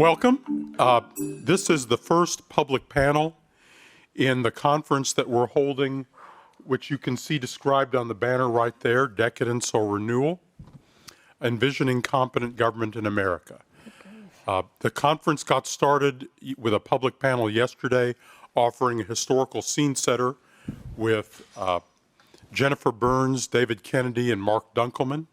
Welcome. This is the first public panel in the conference that we're holding, which you can see described on the banner right there, Decadence or Renewal, Envisioning Competent Government in America. The conference got started with a public panel yesterday offering a historical scene setter with Jennifer Burns, David Kennedy, and Mark Dunkelman.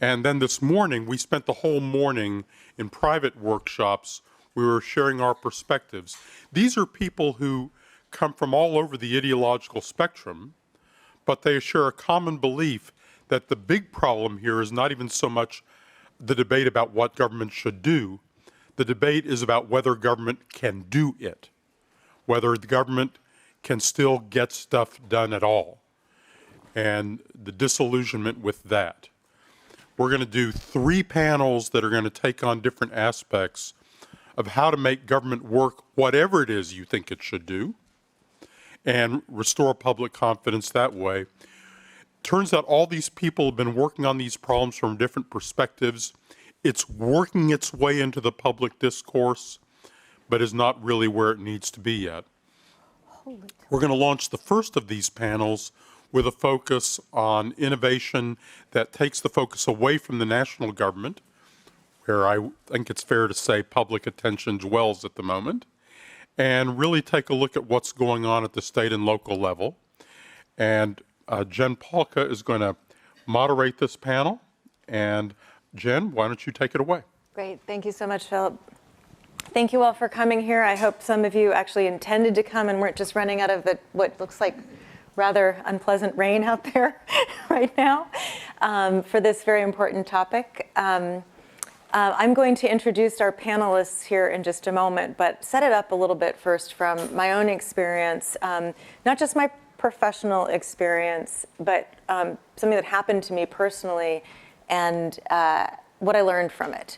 And then this morning, we spent the whole morning in private workshops. We were sharing our perspectives. These are people who come from all over the ideological spectrum, but they share a common belief that the big problem here is not even so much the debate about what government should do. The debate is about whether government can do it, whether the government can still get stuff done at all, and the disillusionment with that. We're going to do 3 panels that are going to take on different aspects of how to make government work whatever it is you think it should do and restore public confidence that way. Turns out all these people have been working on these problems from different perspectives. It's working its way into the public discourse, but is not really where it needs to be yet. We're going to launch the first of these panels with a focus on innovation that takes the focus away from the national government, where I think it's fair to say public attention dwells at the moment, and really take a look at what's going on at the state and local level. And Jen Polka is going to moderate this panel. And Jen, why don't you take it away? Great. Thank you so much, Philip. Thank you all for coming here. I hope some of you actually intended to come and weren't just running out of what looks like rather unpleasant rain out there right now for this very important topic. I'm going to introduce our panelists here in just a moment, but set it up a little bit first from my own experience, not just my professional experience, but something that happened to me personally and what I learned from it.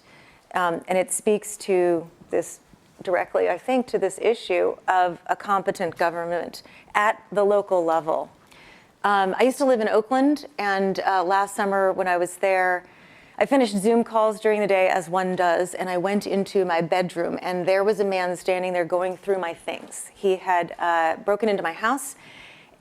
And it speaks to this directly, I think, to this issue of a competent government at the local level. I used to live in Oakland, and last summer when I was there, I finished Zoom calls during the day, as one does, and I went into my bedroom, and there was a man standing there going through my things. He had broken into my house,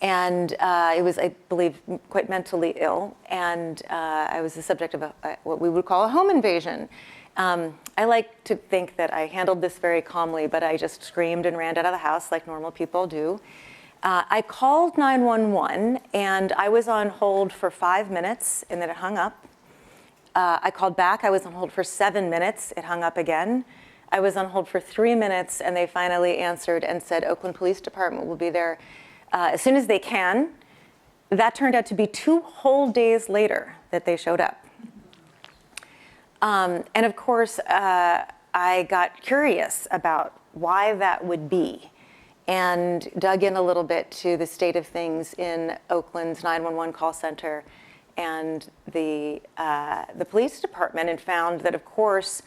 and he was, I believe, quite mentally ill, and I was the subject of what we would call a home invasion. I like to think that I handled this very calmly, but I just screamed and ran out of the house like normal people do. I called 911, and I was on hold for 5 minutes, and then it hung up. I called back. I was on hold for 7 minutes. It hung up again. I was on hold for 3 minutes, and they finally answered and said, Oakland Police Department will be there as soon as they can. That turned out to be 2 whole days later that they showed up. And of course, I got curious about why that would be and dug in a little bit to the state of things in Oakland's 911 call center and the police department, and found that, of course,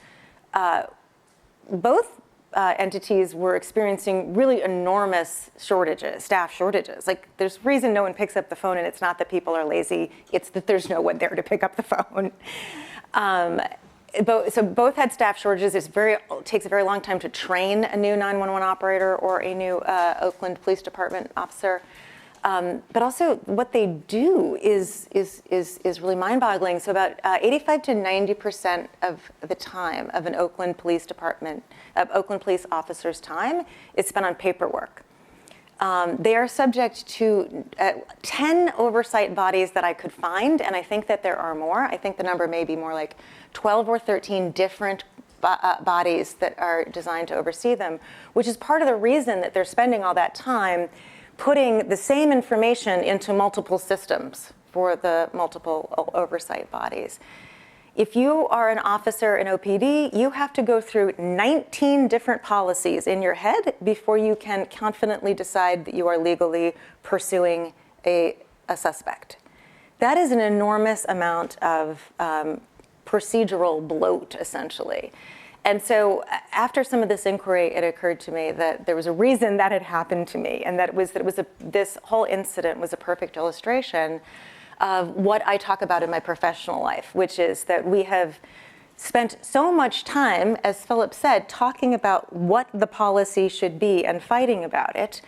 both entities were experiencing really enormous shortages, staff shortages. Like, there's a reason no one picks up the phone, and it's not that people are lazy, it's that there's no one there to pick up the phone. So both had staff shortages. It takes a very long time to train a new 911 operator or a new Oakland Police Department officer. But also what they do is really mind-boggling. So about 85 to 90% of the time of an Oakland Police Department, of Oakland police officers' time is spent on paperwork. They are subject to 10 oversight bodies that I could find, and I think that there are more. I think the number may be more like 12 or 13 different bodies that are designed to oversee them, which is part of the reason that they're spending all that time putting the same information into multiple systems for the multiple oversight bodies. If you are an officer in OPD, you have to go through 19 different policies in your head before you can confidently decide that you are legally pursuing a suspect. That is an enormous amount of procedural bloat, essentially. And so after some of this inquiry, it occurred to me that there was a reason that had happened to me, and this whole incident was a perfect illustration of what I talk about in my professional life, which is that we have spent so much time, as Philip said, talking about what the policy should be and fighting about it,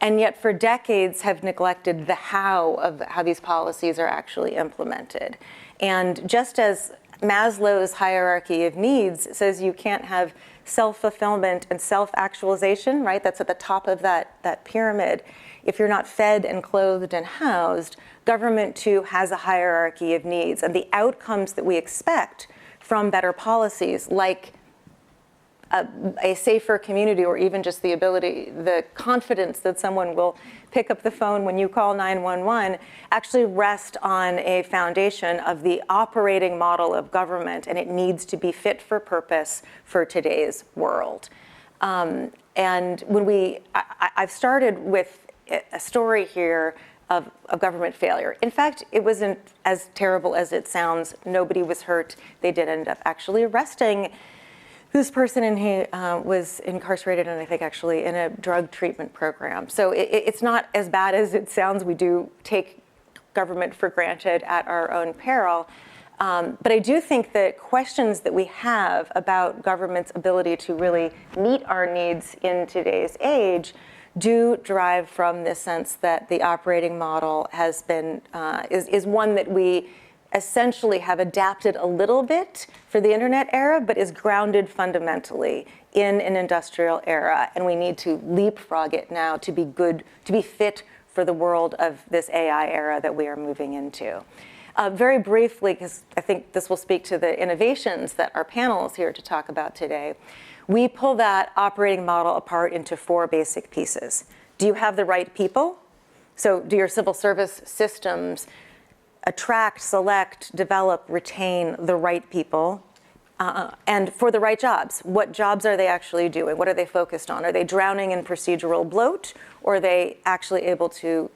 and yet for decades have neglected the how of how these policies are actually implemented. And just as Maslow's hierarchy of needs says you can't have self-fulfillment and self-actualization, right? That's at the top of that pyramid. If you're not fed and clothed and housed, government too has a hierarchy of needs. And the outcomes that we expect from better policies, like a safer community, or even just the ability, the confidence that someone will pick up the phone when you call 911, actually rest on a foundation of the operating model of government, and it needs to be fit for purpose for today's world. And when I've started with a story here of government failure. In fact, it wasn't as terrible as it sounds. Nobody was hurt. They did end up actually arresting this person, and he was incarcerated, and I think actually in a drug treatment program. So it's not as bad as it sounds. We do take government for granted at our own peril. But I do think that questions that we have about government's ability to really meet our needs in today's age do derive from this sense that the operating model has been, is one that we essentially have adapted a little bit for the internet era, but is grounded fundamentally in an industrial era. And we need to leapfrog it now to be good, to be fit for the world of this AI era that we are moving into. Very briefly, because I think this will speak to the innovations that our panel is here to talk about today, we pull that operating model apart into 4 basic pieces. Do you have the right people? So do your civil service systems attract, select, develop, retain the right people, and for the right jobs? What jobs are they actually doing? What are they focused on? Are they drowning in procedural bloat, or are they actually able to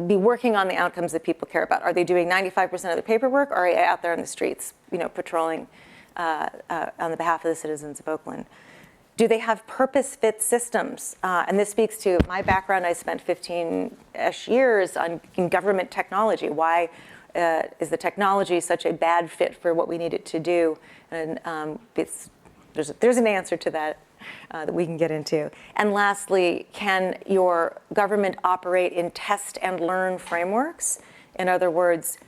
be working on the outcomes that people care about? Are they doing 95% of the paperwork, or are they out there on the streets, patrolling on the behalf of the citizens of Oakland? Do they have purpose-fit systems? And this speaks to my background. I spent 15-ish years in government technology. Why is the technology such a bad fit for what we need it to do? And there's an answer to that that we can get into. And lastly, can your government operate in test and learn frameworks? In other words,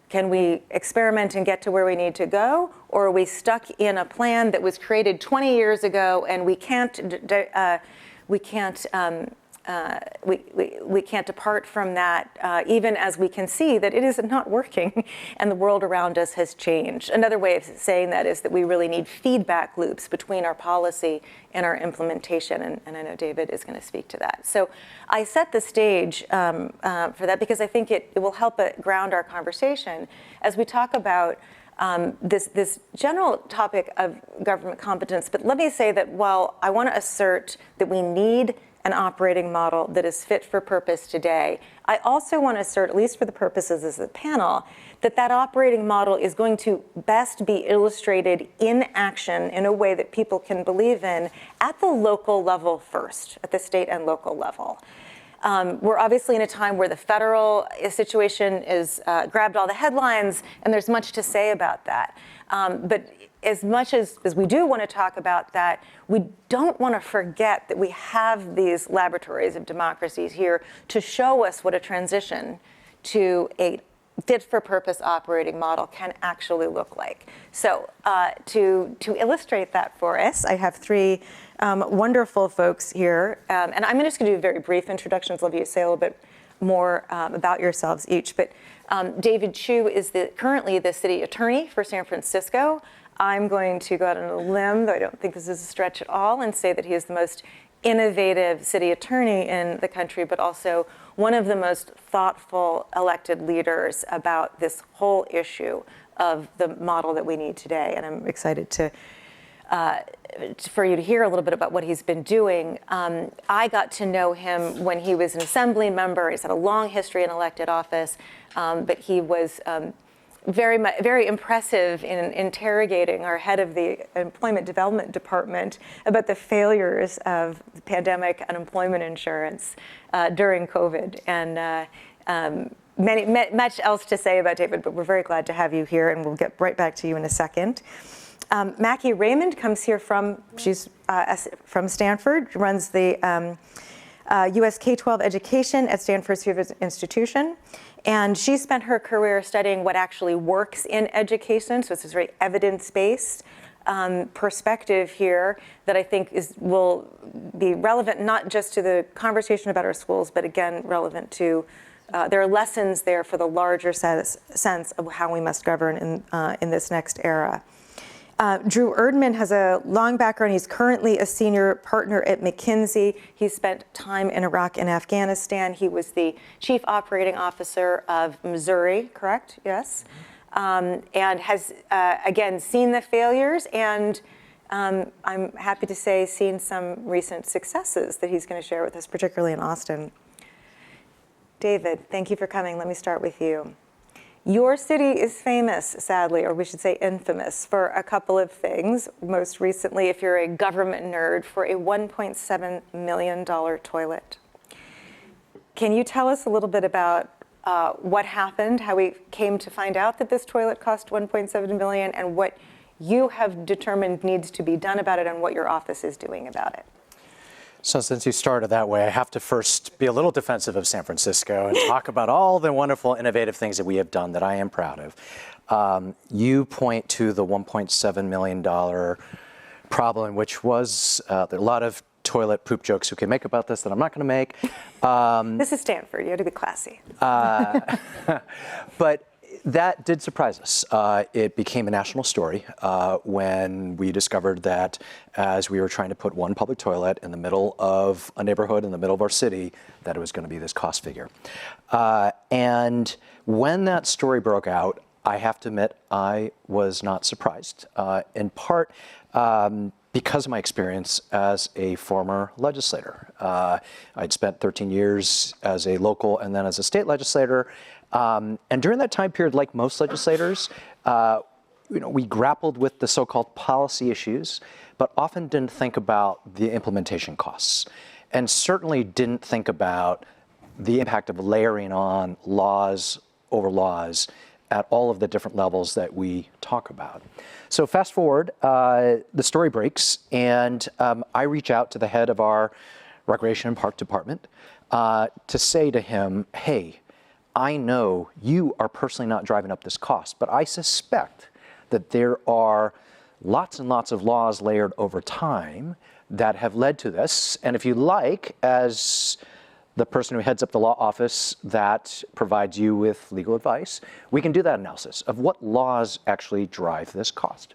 can we experiment and get to where we need to go, or are we stuck in a plan that was created 20 years ago and we can't depart from that, even as we can see that it is not working and the world around us has changed? Another way of saying that is that we really need feedback loops between our policy and our implementation, and I know David is going to speak to that. So I set the stage for that because I think it will help ground our conversation as we talk about this general topic of government competence. But let me say that while I want to assert that we need an operating model that is fit for purpose today, I also want to assert, at least for the purposes of the panel, that that operating model is going to best be illustrated in action in a way that people can believe in at the local level first, at the state and local level. We're obviously in a time where the federal situation is grabbed all the headlines, and there's much to say about that. But as much as we do want to talk about that, we don't want to forget that we have these laboratories of democracies here to show us what a transition to a fit-for-purpose operating model can actually look like. So to illustrate that for us, I have 3 wonderful folks here. And I'm just going to do very brief introductions. Love you to say a little bit more about yourselves each. But David Chu is currently the city attorney for San Francisco. I'm going to go out on a limb, though I don't think this is a stretch at all, and say that he is the most innovative city attorney in the country, but also one of the most thoughtful elected leaders about this whole issue of the model that we need today. And I'm excited for you to hear a little bit about what he's been doing. I got to know him when he was an assembly member. He's had a long history in elected office, but he was very impressive in interrogating our head of the Employment Development Department about the failures of pandemic unemployment insurance during COVID. And much else to say about David, but we're very glad to have you here, and we'll get right back to you in a second. Mackie Raymond comes here she's from Stanford, runs the U.S. K-12 education at Stanford's Hoover Institution. And she spent her career studying what actually works in education, so it's this very evidence-based perspective here that I think will be relevant not just to the conversation about our schools, but again, relevant to, there are lessons there for the larger sense of how we must govern in this next era. Drew Erdman has a long background. He's currently a senior partner at McKinsey. He spent time in Iraq and Afghanistan. He was the chief operating officer of Missouri, correct? Yes. And has, again, seen the failures and I'm happy to say seen some recent successes that he's going to share with us, particularly in Austin. David, thank you for coming. Let me start with you. Your city is famous, sadly, or we should say infamous, for a couple of things. Most recently, if you're a government nerd, for a $1.7 million toilet. Can you tell us a little bit about what happened, how we came to find out that this toilet cost $1.7 million, and what you have determined needs to be done about it and what your office is doing about it? So since you started that way, I have to first be a little defensive of San Francisco and talk about all the wonderful, innovative things that we have done that I am proud of. You point to the $1.7 million problem, which was there are a lot of toilet poop jokes you can make about this that I'm not going to make. This is Stanford. You have to be classy. But that did surprise us. It became a national story when we discovered that as we were trying to put one public toilet in the middle of a neighborhood in the middle of our city, that it was going to be this cost figure. And when that story broke out, I have to admit I was not surprised, in part because of my experience as a former legislator. I'd spent 13 years as a local and then as a state legislator. And during that time period, like most legislators, we grappled with the so-called policy issues, but often didn't think about the implementation costs, and certainly didn't think about the impact of layering on laws over laws at all of the different levels that we talk about. So fast forward, the story breaks, and I reach out to the head of our Recreation and Park Department to say to him, hey, I know you are personally not driving up this cost, but I suspect that there are lots and lots of laws layered over time that have led to this. And if you like, as the person who heads up the law office that provides you with legal advice, we can do that analysis of what laws actually drive this cost.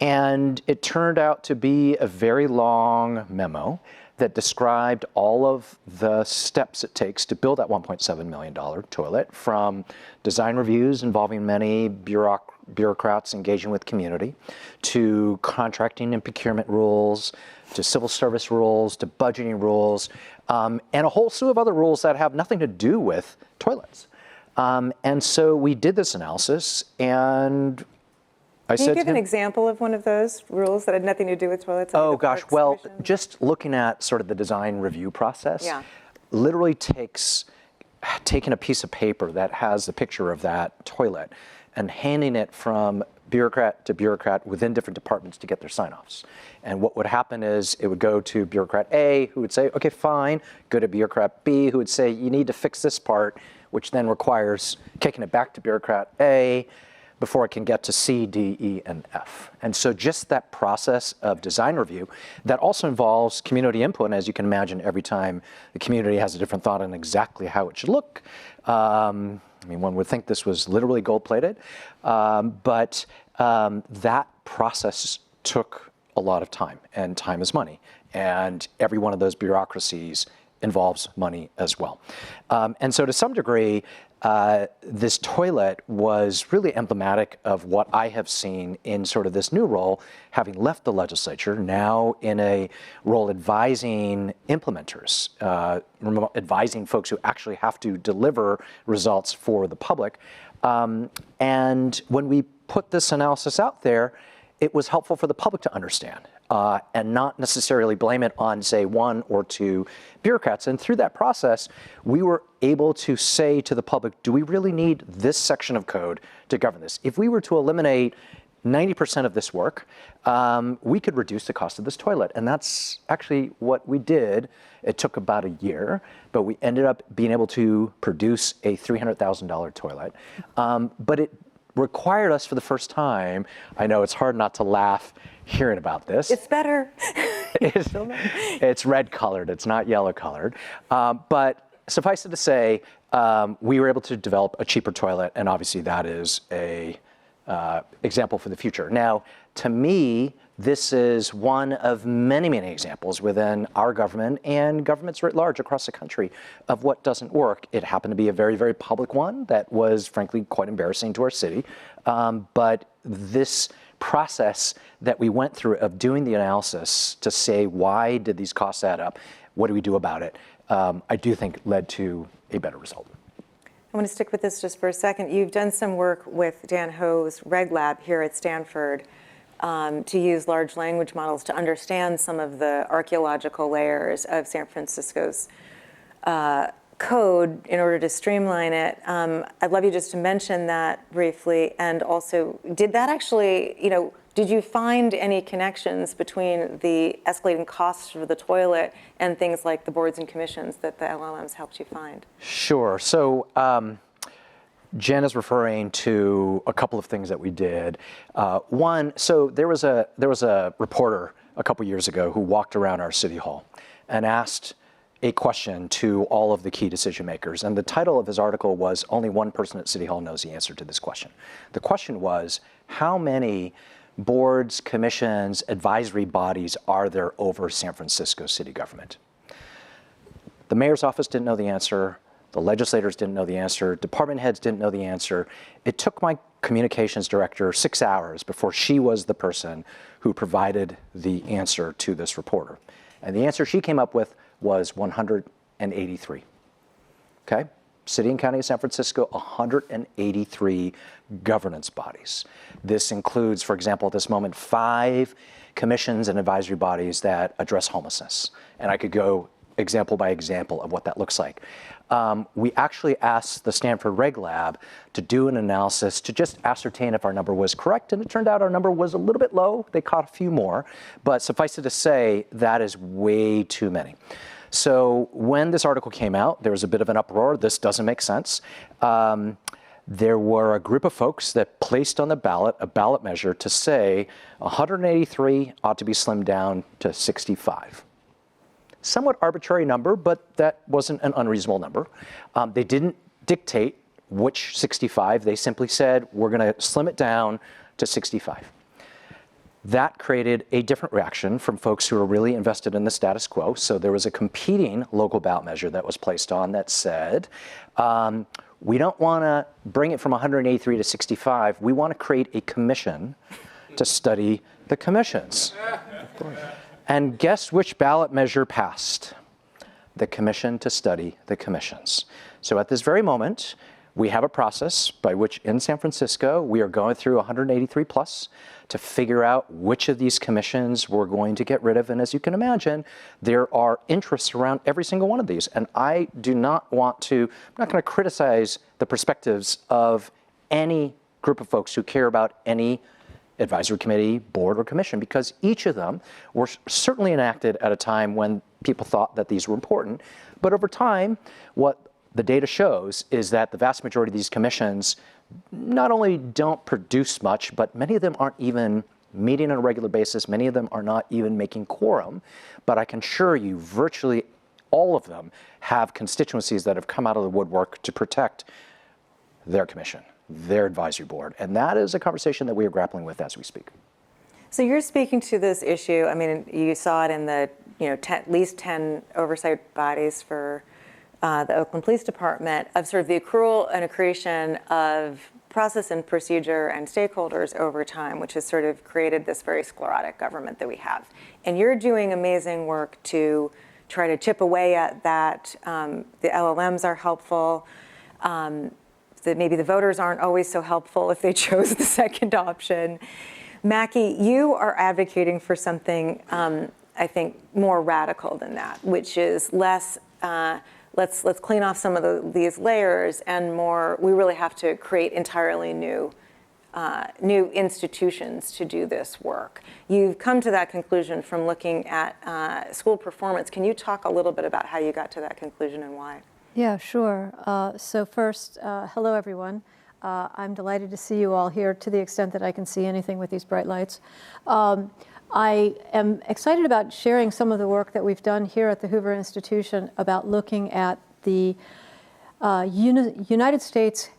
And it turned out to be a very long memo that described all of the steps it takes to build that $1.7 million toilet, from design reviews involving many bureaucrats engaging with community, to contracting and procurement rules, to civil service rules, to budgeting rules, and a whole slew of other rules that have nothing to do with toilets. And so we did this analysis, and Can you give an example of one of those rules that had nothing to do with toilets? Oh gosh, well, just looking at sort of the design review process, literally takes taking a piece of paper that has a picture of that toilet and handing it from bureaucrat to bureaucrat within different departments to get their sign-offs. And what would happen is it would go to bureaucrat A, who would say, okay, fine, go to bureaucrat B, who would say, you need to fix this part, which then requires kicking it back to bureaucrat A, before it can get to C, D, E, and F. And so just that process of design review that also involves community input. And as you can imagine, every time the community has a different thought on exactly how it should look. I mean, one would think this was literally gold-plated, but that process took a lot of time, and time is money. And every one of those bureaucracies involves money as well. And so to some degree, this toilet was really emblematic of what I have seen in sort of this new role, having left the legislature, now in a role advising implementers, advising folks who actually have to deliver results for the public. And when we put this analysis out there, it was helpful for the public to understand and not necessarily blame it on, say, one or two bureaucrats. And through that process, we were able to say to the public, do we really need this section of code to govern this? If we were to eliminate 90% of this work, we could reduce the cost of this toilet. And that's actually what we did. It took about a year, but we ended up being able to produce a $300,000 toilet. But it required us for the first time, I know it's hard not to laugh hearing about this. It's better. It's red colored, it's not yellow colored. But suffice it to say, we were able to develop a cheaper toilet, and obviously that is a example for the future. Now, to me, this is one of many, many examples within our government and governments writ large across the country of what doesn't work. It happened to be a very, very public one that was, frankly, quite embarrassing to our city. But this process that we went through of doing the analysis to say, why did these costs add up? What do we do about it? I do think led to a better result. I want to stick with this just for a second. You've done some work with Dan Ho's Reg Lab here at Stanford to use large language models to understand some of the archaeological layers of San Francisco's code in order to streamline it. I'd love you just to mention that briefly. And also, did that actually, did you find any connections between the escalating costs for the toilet and things like the boards and commissions that the LLMs helped you find? Sure. So Jen is referring to a couple of things that we did. One, so there was a reporter a couple years ago who walked around our city hall and asked a question to all of the key decision makers. And the title of his article was, "Only one person at City Hall knows the answer to this question." The question was, how many boards, commissions, advisory bodies are there over San Francisco city government? The mayor's office didn't know the answer. The legislators didn't know the answer. Department heads didn't know the answer. It took my communications director 6 hours before she was the person who provided the answer to this reporter. And the answer she came up with was 183. Okay? City and County of San Francisco, 183 governance bodies. This includes, for example, at this moment, 5 commissions and advisory bodies that address homelessness. And I could go example by example of what that looks like. We actually asked the Stanford Reg Lab to do an analysis to just ascertain if our number was correct, and it turned out our number was a little bit low. They caught a few more, but suffice it to say, that is way too many. So when this article came out, there was a bit of an uproar. This doesn't make sense. There were a group of folks that placed on the ballot a ballot measure to say 183 ought to be slimmed down to 65. Somewhat arbitrary number, but that wasn't an unreasonable number. They didn't dictate which 65. They simply said, we're going to slim it down to 65. That created a different reaction from folks who are really invested in the status quo. So there was a competing local ballot measure that was placed on that said, we don't want to bring it from 183 to 65. We want to create a commission to study the commissions. And guess which ballot measure passed? The commission to study the commissions. So at this very moment, we have a process by which in San Francisco, we are going through 183 plus to figure out which of these commissions we're going to get rid of. And as you can imagine, there are interests around every single one of these. And I do not want to, I'm not going to criticize the perspectives of any group of folks who care about any advisory committee, board, or commission, because each of them were certainly enacted at a time when people thought that these were important. But over time, what the data shows is that the vast majority of these commissions not only don't produce much, but many of them aren't even meeting on a regular basis. Many of them are not even making quorum. But I can assure you, virtually all of them have constituencies that have come out of the woodwork to protect their commission, their advisory board. And that is a conversation that we are grappling with as we speak. So you're speaking to this issue. I mean, you saw it in the, at least 10 oversight bodies for the Oakland Police Department of sort of the accrual and accretion of process and procedure and stakeholders over time, which has sort of created this very sclerotic government that we have. And you're doing amazing work to try to chip away at that. The LLMs are helpful. That maybe the voters aren't always so helpful if they chose the second option. Mackie, you are advocating for something, I think, more radical than that, which is less, let's clean off some of these layers, and more, we really have to create entirely new new institutions to do this work. You've come to that conclusion from looking at school performance. Can you talk a little bit about how you got to that conclusion and why? Yeah, sure. So first, hello everyone. I'm delighted to see you all here to the extent that I can see anything with these bright lights. I am excited about sharing some of the work that we've done here at the Hoover Institution about looking at the United States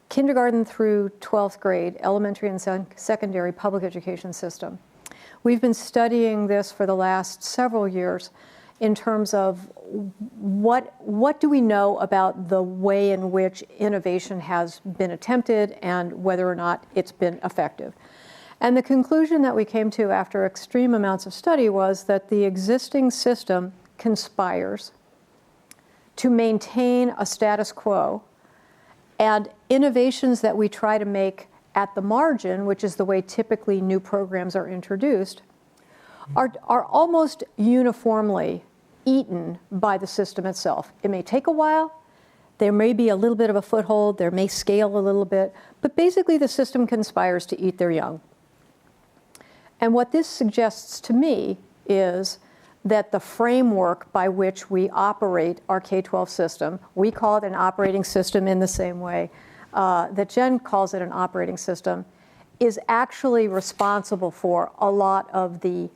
kindergarten through 12th grade, elementary and secondary public education system. We've been studying this for the last several years in terms of what do we know about the way in which innovation has been attempted and whether or not it's been effective. And the conclusion that we came to after extreme amounts of study was that the existing system conspires to maintain a status quo, and innovations that we try to make at the margin, which is the way typically new programs are introduced, are almost uniformly eaten by the system itself. It may take a while, there may be a little bit of a foothold, there may scale a little bit, but basically the system conspires to eat their young. And what this suggests to me is that the framework by which we operate our K-12 system, we call it an operating system in the same way that Jen calls it an operating system, is actually responsible for a lot of the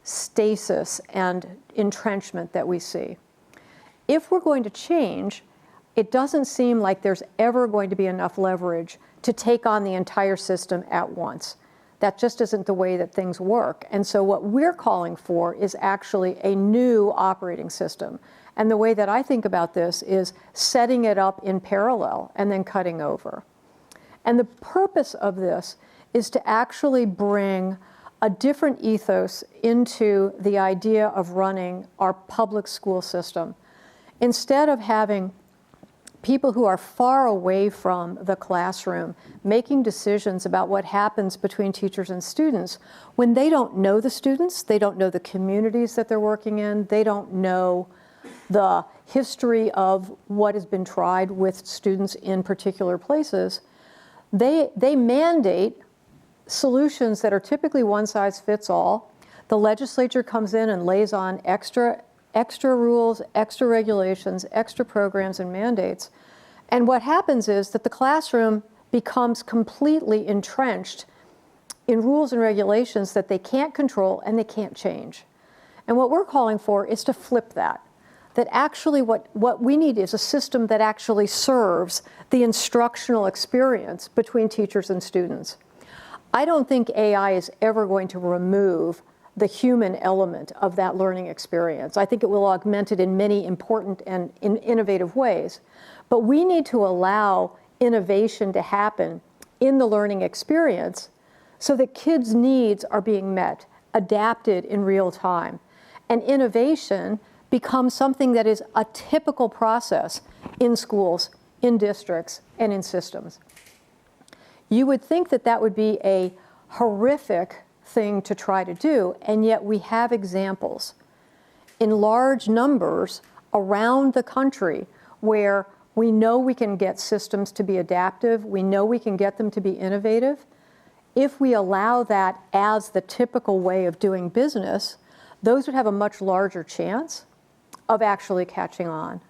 stasis and entrenchment that we see. If we're going to change, it doesn't seem like there's ever going to be enough leverage to take on the entire system at once. That just isn't the way that things work. And so what we're calling for is actually a new operating system. And the way that I think about this is setting it up in parallel and then cutting over. And the purpose of this is to actually bring a different ethos into the idea of running our public school system. Instead of having people who are far away from the classroom making decisions about what happens between teachers and students when they don't know the students, they don't know the communities that they're working in, they don't know the history of what has been tried with students in particular places, they mandate solutions that are typically one size fits all. The legislature comes in and lays on extra rules, extra regulations, extra programs and mandates. And what happens is that the classroom becomes completely entrenched in rules and regulations that they can't control and they can't change. And what we're calling for is to flip that. That actually what we need is a system that actually serves the instructional experience between teachers and students. I don't think AI is ever going to remove the human element of that learning experience. I think it will augment it in many important and innovative ways. But we need to allow innovation to happen in the learning experience so that kids' needs are being met, adapted in real time. And innovation becomes something that is a typical process in schools, in districts, and in systems. You would think that that would be a horrific thing to try to do, and yet we have examples in large numbers around the country where we know we can get systems to be adaptive, we know we can get them to be innovative. If we allow that as the typical way of doing business, those would have a much larger chance of actually catching on.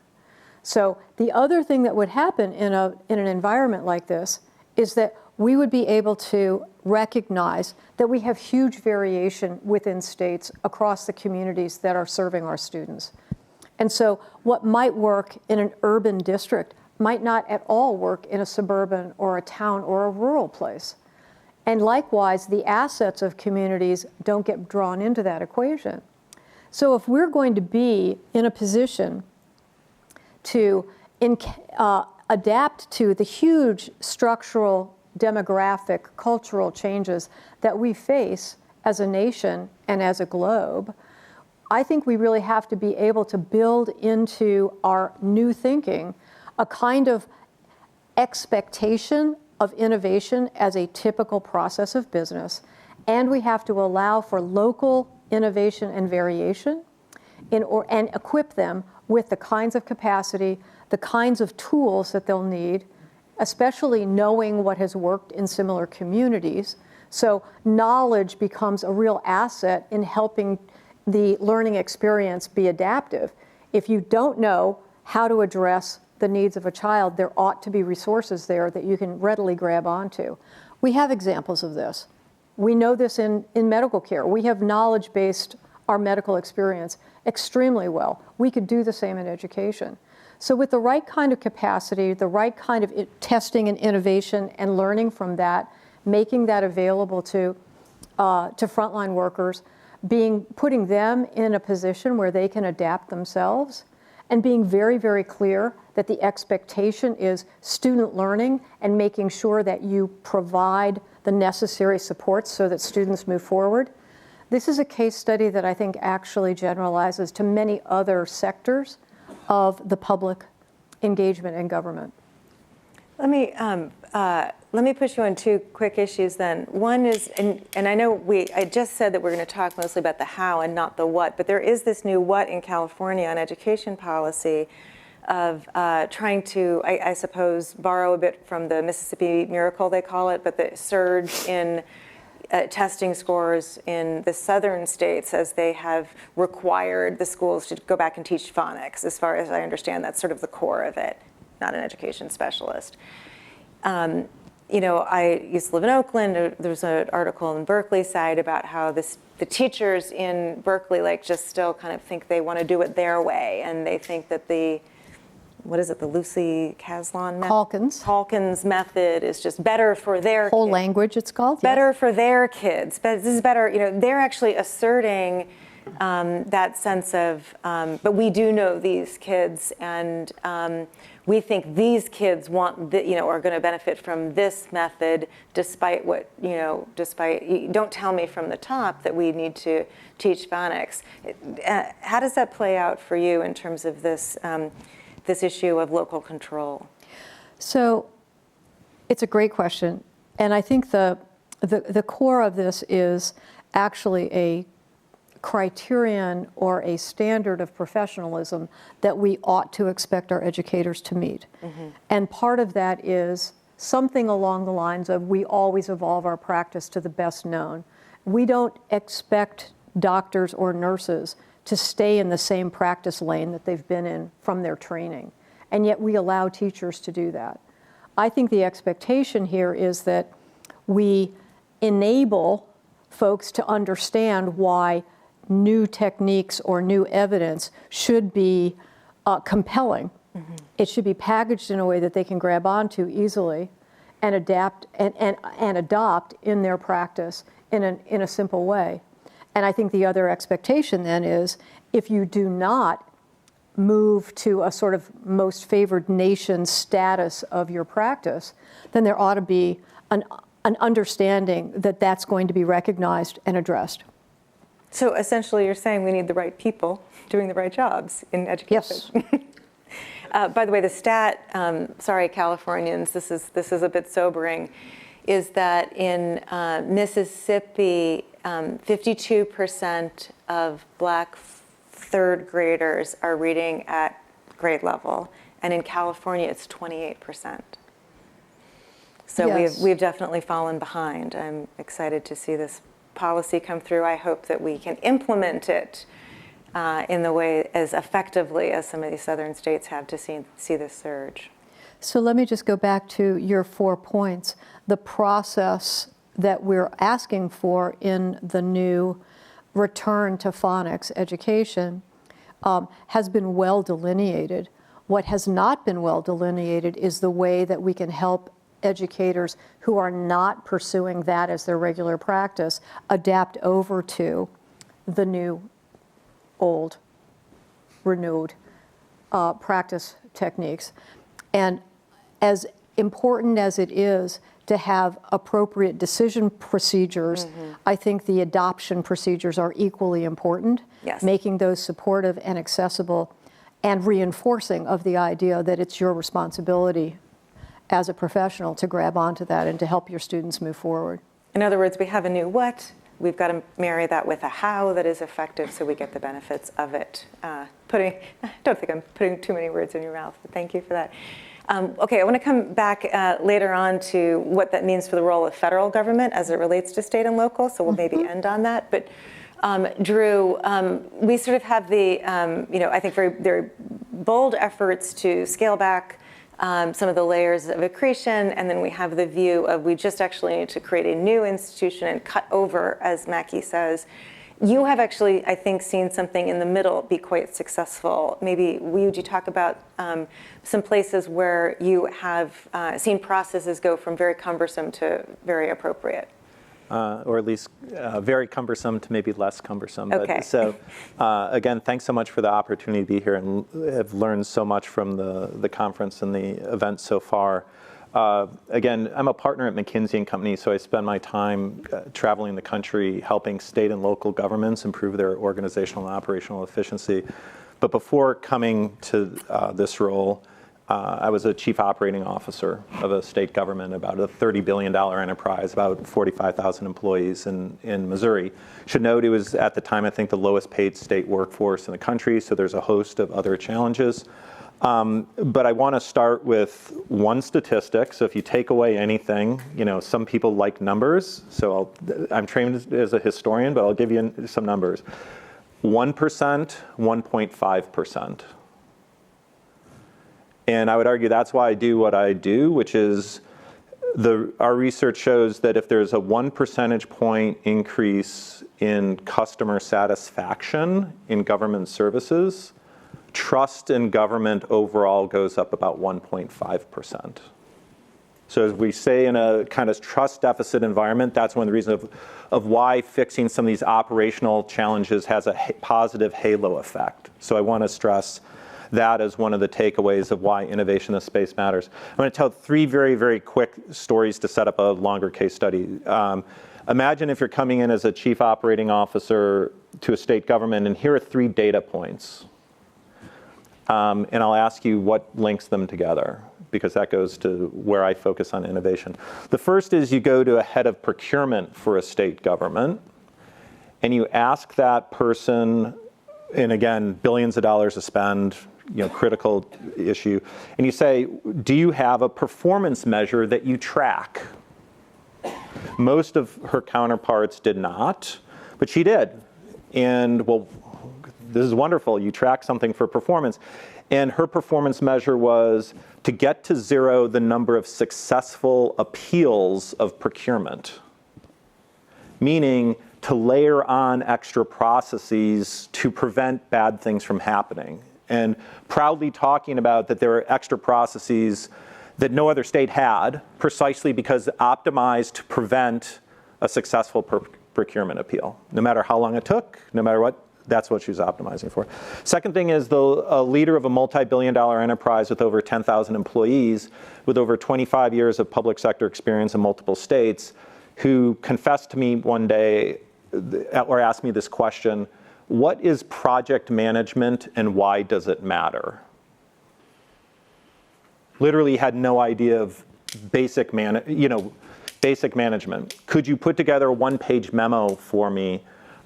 So the other thing that would happen in an environment like this is that we would be able to recognize that we have huge variation within states across the communities that are serving our students. And so what might work in an urban district might not at all work in a suburban or a town or a rural place. And likewise, the assets of communities don't get drawn into that equation. So if we're going to be in a position to adapt to the huge structural, demographic, cultural changes that we face as a nation and as a globe, I think we really have to be able to build into our new thinking a kind of expectation of innovation as a typical process of business, and we have to allow for local innovation and variation and equip them with the kinds of capacity, the kinds of tools that they'll need, especially knowing what has worked in similar communities. So knowledge becomes a real asset in helping the learning experience be adaptive. If you don't know how to address the needs of a child, there ought to be resources there that you can readily grab onto. We have examples of this. We know this in medical care. We have knowledge-based our medical experience extremely well. We could do the same in education. So with the right kind of capacity, the right kind of testing and innovation and learning from that, making that available to frontline workers, putting them in a position where they can adapt themselves, and being very, very clear that the expectation is student learning and making sure that you provide the necessary supports so that students move forward. This is a case study that I think actually generalizes to many other sectors of the public engagement in government. Let me push you on two quick issues then. One is, and I know I just said that we're going to talk mostly about the how and not the what, but there is this new what in California on education policy of trying to, I suppose, borrow a bit from the Mississippi Miracle, they call it, but the surge in testing scores in the southern states as they have required the schools to go back and teach phonics. As far as I understand, that's sort of the core of it, not an education specialist. You know, I used to live in Oakland. There's an article in Berkeley side about how the teachers in Berkeley just still kind of think they want to do it their way, and they think that the Lucy Caslon method? Calkins method is just better for their Whole kids. language, it's called. Better for their kids. But this is better, you know, they're actually asserting that sense of, but we do know these kids, and we think these kids want, are going to benefit from this method, despite don't tell me from the top that we need to teach phonics. How does that play out for you in terms of this issue of local control? So it's a great question. And I think the core of this is actually a criterion or a standard of professionalism that we ought to expect our educators to meet. Mm-hmm. And part of that is something along the lines of we always evolve our practice to the best known. We don't expect doctors or nurses to stay in the same practice lane that they've been in from their training. And yet we allow teachers to do that. I think the expectation here is that we enable folks to understand why new techniques or new evidence should be compelling. Mm-hmm. It should be packaged in a way that they can grab onto easily and adapt and adopt in their practice in a simple way. And I think the other expectation then is if you do not move to a sort of most favored nation status of your practice, then there ought to be an understanding that that's going to be recognized and addressed. So essentially you're saying we need the right people doing the right jobs in education. Yes. By the way, the stat, sorry Californians, this is a bit sobering, is that in Mississippi, 52% of Black third graders are reading at grade level, and in California it's 28%. So yes. we've definitely fallen behind. I'm excited to see this policy come through. I hope that we can implement it in the way as effectively as some of these southern states have to see this surge. So let me just go back to your 4 points. The process that we're asking for in the new return to phonics education has been well delineated. What has not been well delineated is the way that we can help educators who are not pursuing that as their regular practice adapt over to the new, old, renewed practice techniques. And as important as it is to have appropriate decision procedures, mm-hmm. I think the adoption procedures are equally important, yes. Making those supportive and accessible and reinforcing of the idea that it's your responsibility as a professional to grab onto that and to help your students move forward. In other words, we have a new what, we've got to marry that with a how that is effective so we get the benefits of it. I don't think I'm putting too many words in your mouth, but thank you for that. Okay, I want to come back later on to what that means for the role of federal government as it relates to state and local, so we'll maybe end on that. But Drew, we sort of have the, I think very, very bold efforts to scale back some of the layers of accretion, and then we have the view of we just actually need to create a new institution and cut over, as Mackie says. You have actually, I think, seen something in the middle be quite successful. Maybe would you talk about some places where you have seen processes go from very cumbersome to very appropriate? Or at least very cumbersome to maybe less cumbersome. Okay. But, so again, thanks so much for the opportunity to be here, and have learned so much from the conference and the event so far. Again, I'm a partner at McKinsey & Company, so I spend my time traveling the country helping state and local governments improve their organizational and operational efficiency. But before coming to this role, I was a chief operating officer of a state government, about a $30 billion enterprise, about 45,000 employees in Missouri. Should note it was, at the time, I think, the lowest paid state workforce in the country, so there's a host of other challenges. But I want to start with one statistic. So if you take away anything, some people like numbers. So I'm trained as a historian, but I'll give you some numbers. 1%, 1.5%. And I would argue that's why I do what I do, which is our research shows that if there's a 1 percentage point increase in customer satisfaction in government services, trust in government overall goes up about 1.5%. So as we say, in a kind of trust deficit environment, that's one of the reasons of why fixing some of these operational challenges has a positive halo effect. So I want to stress that as one of the takeaways of why innovation in this space matters. I'm going to tell 3 very, very quick stories to set up a longer case study. Imagine if you're coming in as a chief operating officer to a state government, and here are 3 data points. And I'll ask you what links them together, because that goes to where I focus on innovation. The first is you go to a head of procurement for a state government, and you ask that person, and again, billions of dollars to spend, critical issue, and you say, do you have a performance measure that you track? Most of her counterparts did not, but she did. And well, this is wonderful. You track something for performance. And her performance measure was to get to 0 the number of successful appeals of procurement, meaning to layer on extra processes to prevent bad things from happening. And proudly talking about that there are extra processes that no other state had, precisely because optimized to prevent a successful procurement appeal. No matter how long it took, no matter what, that's what she was optimizing for. Second thing is a leader of a multi-billion-dollar enterprise with over 10,000 employees, with over 25 years of public sector experience in multiple states, who confessed to me one day, or asked me this question: what is project management and why does it matter? Literally had no idea of basic management. Could you put together a 1-page memo for me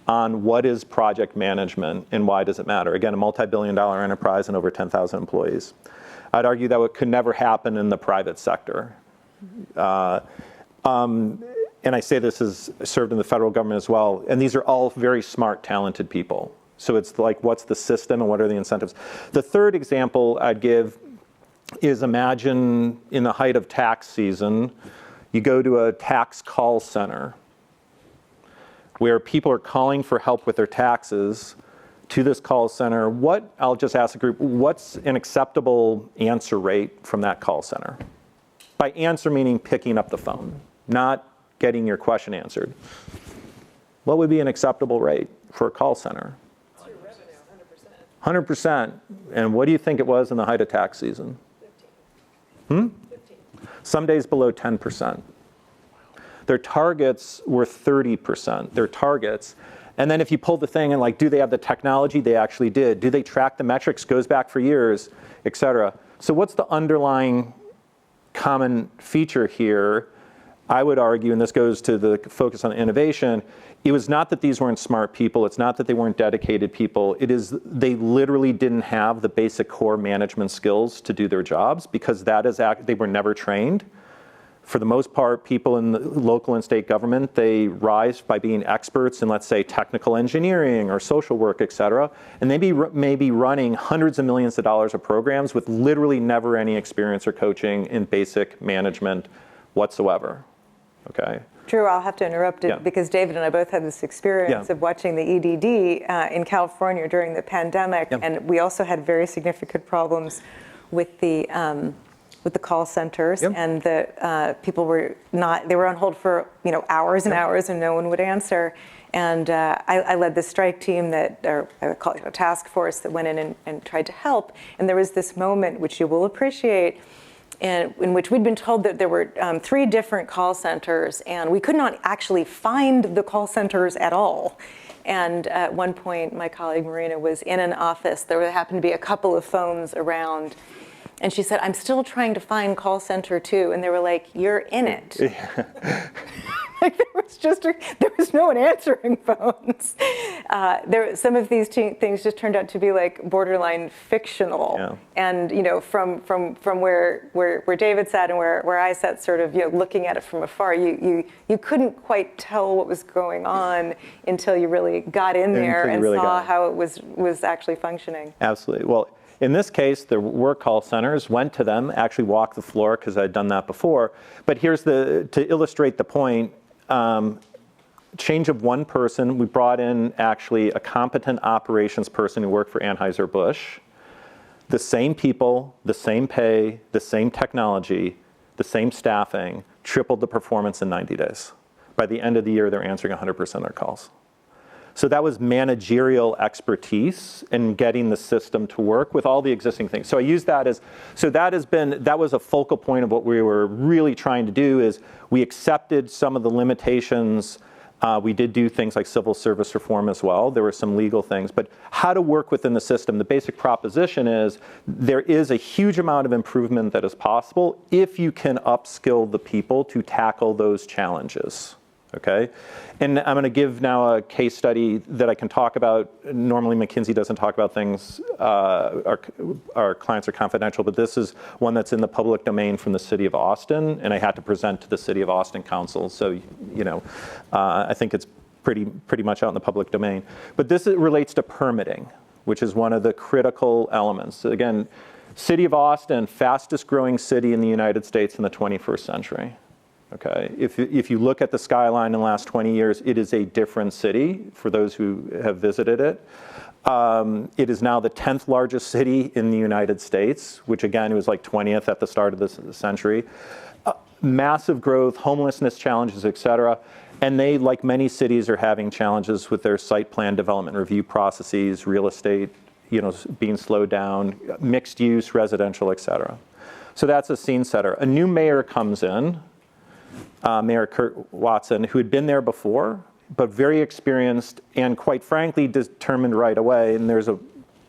on what is project management and why does it matter? Again, a multi-billion-dollar enterprise and over 10,000 employees. I'd argue that could never happen in the private sector. And I say this as served in the federal government as well, and these are all very smart, talented people. So it's like, what's the system and what are the incentives? The third example I'd give is, imagine in the height of tax season, you go to a tax call center where people are calling for help with their taxes to this call center. I'll just ask the group, what's an acceptable answer rate from that call center? By answer, meaning picking up the phone, not getting your question answered. What would be an acceptable rate for a call center? 100%. And what do you think it was in the height of tax season? 15. Some days below 10%. Their targets were 30%, their targets. And then if you pull the thing and do they have the technology? They actually did. Do they track the metrics? Goes back for years, et cetera. So what's the underlying common feature here? I would argue, and this goes to the focus on innovation, it was not that these weren't smart people. It's not that they weren't dedicated people. It is they literally didn't have the basic core management skills to do their jobs because they were never trained. For the most part, people in the local and state government, they rise by being experts in, let's say, technical engineering or social work, et cetera, and maybe running hundreds of millions of dollars of programs with literally never any experience or coaching in basic management whatsoever, okay? Drew, I'll have to interrupt it because David and I both had this experience of watching the EDD in California during the pandemic, and we also had very significant problems with the call centers, and the people were they were on hold for hours and hours, and no one would answer. And I led the strike team or I would call it a task force that went in and tried to help. And there was this moment, which you will appreciate, in which we'd been told that there were 3 different call centers, and we could not actually find the call centers at all. And at one point, my colleague Marina was in an office. There happened to be a couple of phones around. And she said, I'm still trying to find call center 2. And they were like, you're in it. Like there was no one answering phones. Some of these things just turned out to be like borderline fictional. Yeah. And from where David sat and where I sat, sort of looking at it from afar, you couldn't quite tell what was going on until you really got in there and saw how it was actually functioning. Absolutely. Well, in this case, there were call centers, went to them, actually walked the floor because I'd done that before. But here's to illustrate the point, change of one person. We brought in actually a competent operations person who worked for Anheuser-Busch. The same people, the same pay, the same technology, the same staffing, tripled the performance in 90 days. By the end of the year, they're answering 100% of their calls. So that was managerial expertise in getting the system to work with all the existing things. So I use that that was a focal point of what we were really trying to do is we accepted some of the limitations. We did do things like civil service reform as well. There were some legal things, but how to work within the system. The basic proposition is there is a huge amount of improvement that is possible if you can upskill the people to tackle those challenges. Okay, and I'm going to give now a case study that I can talk about. Normally, McKinsey doesn't talk about things. Our clients are confidential, but this is one that's in the public domain from the city of Austin, and I had to present to the city of Austin Council. So, I think it's pretty much out in the public domain. But this relates to permitting, which is one of the critical elements. So again, city of Austin, fastest growing city in the United States in the 21st century. Okay, if you look at the skyline in the last 20 years, it is a different city for those who have visited it. It is now the 10th largest city in the United States, which again, it was like 20th at the start of this century. Massive growth, homelessness challenges, et cetera. And they, like many cities, are having challenges with their site plan development review processes, real estate, being slowed down, mixed use, residential, et cetera. So that's a scene setter. A new mayor comes in, Mayor Kurt Watson, who had been there before, but very experienced and quite frankly determined right away, and there's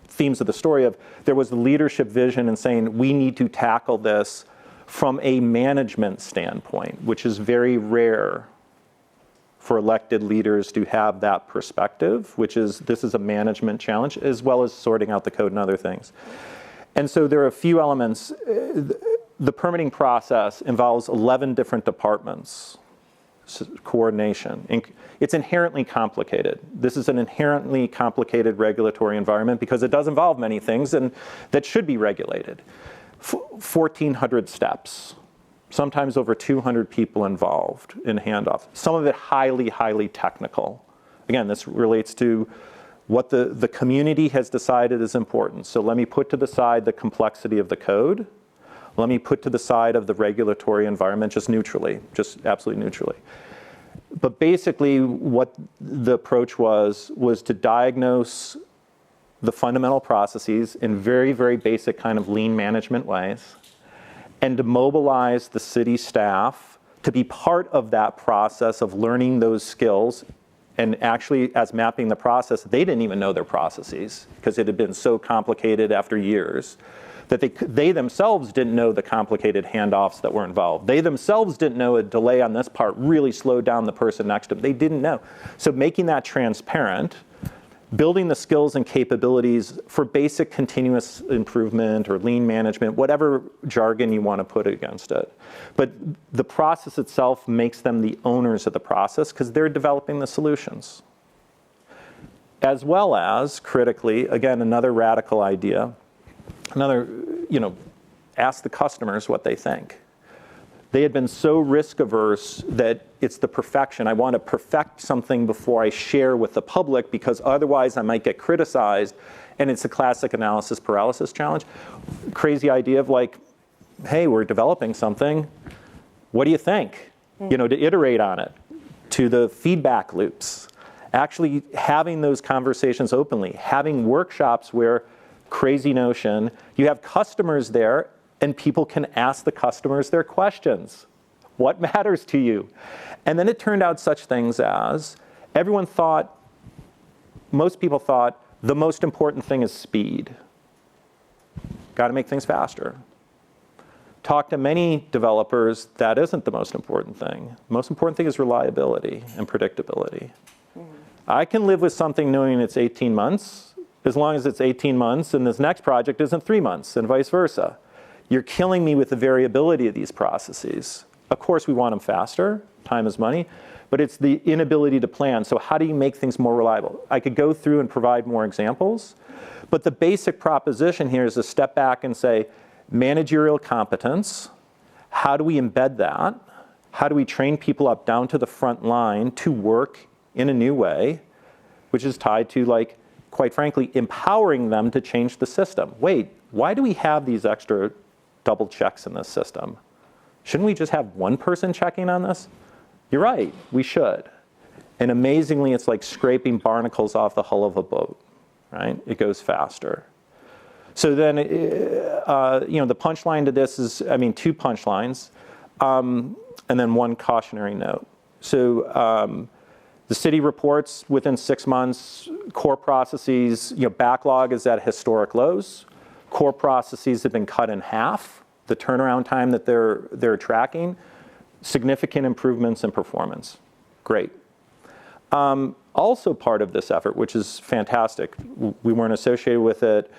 themes of the story of there was the leadership vision in saying we need to tackle this from a management standpoint, which is very rare for elected leaders to have that perspective, this is a management challenge, as well as sorting out the code and other things. And so there are a few elements. The permitting process involves 11 different departments, coordination. It's inherently complicated. This is an inherently complicated regulatory environment because it does involve many things and that should be regulated. 1,400 steps, sometimes over 200 people involved in handoff. Some of it highly, highly technical. Again, this relates to what the community has decided is important. So let me put to the side the complexity of the code. Let me put to the side of the regulatory environment just absolutely neutrally. But basically what the approach was to diagnose the fundamental processes in very, very basic kind of lean management ways and to mobilize the city staff to be part of that process of learning those skills. And actually, as mapping the process, they didn't even know their processes because it had been so complicated after years. that they themselves didn't know the complicated handoffs that were involved. They themselves didn't know a delay on this part really slowed down the person next to them. They didn't know. So making that transparent, building the skills and capabilities for basic continuous improvement or lean management, whatever jargon you want to put against it. But the process itself makes them the owners of the process because they're developing the solutions. As well as, critically, again, another radical idea, ask the customers what they think. They had been so risk averse that it's the perfection. I want to perfect something before I share with the public because otherwise I might get criticized. And it's a classic analysis paralysis challenge. Crazy idea of like, hey, we're developing something. What do you think? To iterate on it, to the feedback loops. Actually having those conversations openly, having workshops where, crazy notion, you have customers there and people can ask the customers their questions. What matters to you? And then it turned out such things as most people thought the most important thing is speed. Got to make things faster. Talk to many developers, that isn't the most important thing. The most important thing is reliability and predictability. I can live with something knowing it's 18 months, as long as it's 18 months and this next project isn't 3 months and vice versa. You're killing me with the variability of these processes. Of course, we want them faster. Time is money. But it's the inability to plan. So how do you make things more reliable? I could go through and provide more examples. But the basic proposition here is to step back and say, managerial competence, how do we embed that? How do we train people up down to the front line to work in a new way, which is tied to, like, quite frankly, empowering them to change the system. Wait, why do we have these extra double checks in this system? Shouldn't we just have one person checking on this? You're right, we should. And amazingly, it's like scraping barnacles off the hull of a boat, right? It goes faster. So then, the punchline to this is, two punchlines, and then one cautionary note. So the city reports within 6 months, core processes, backlog is at historic lows. Core processes have been cut in half, the turnaround time that they're tracking, significant improvements in performance. Great. Also part of this effort, which is fantastic, we weren't associated with it,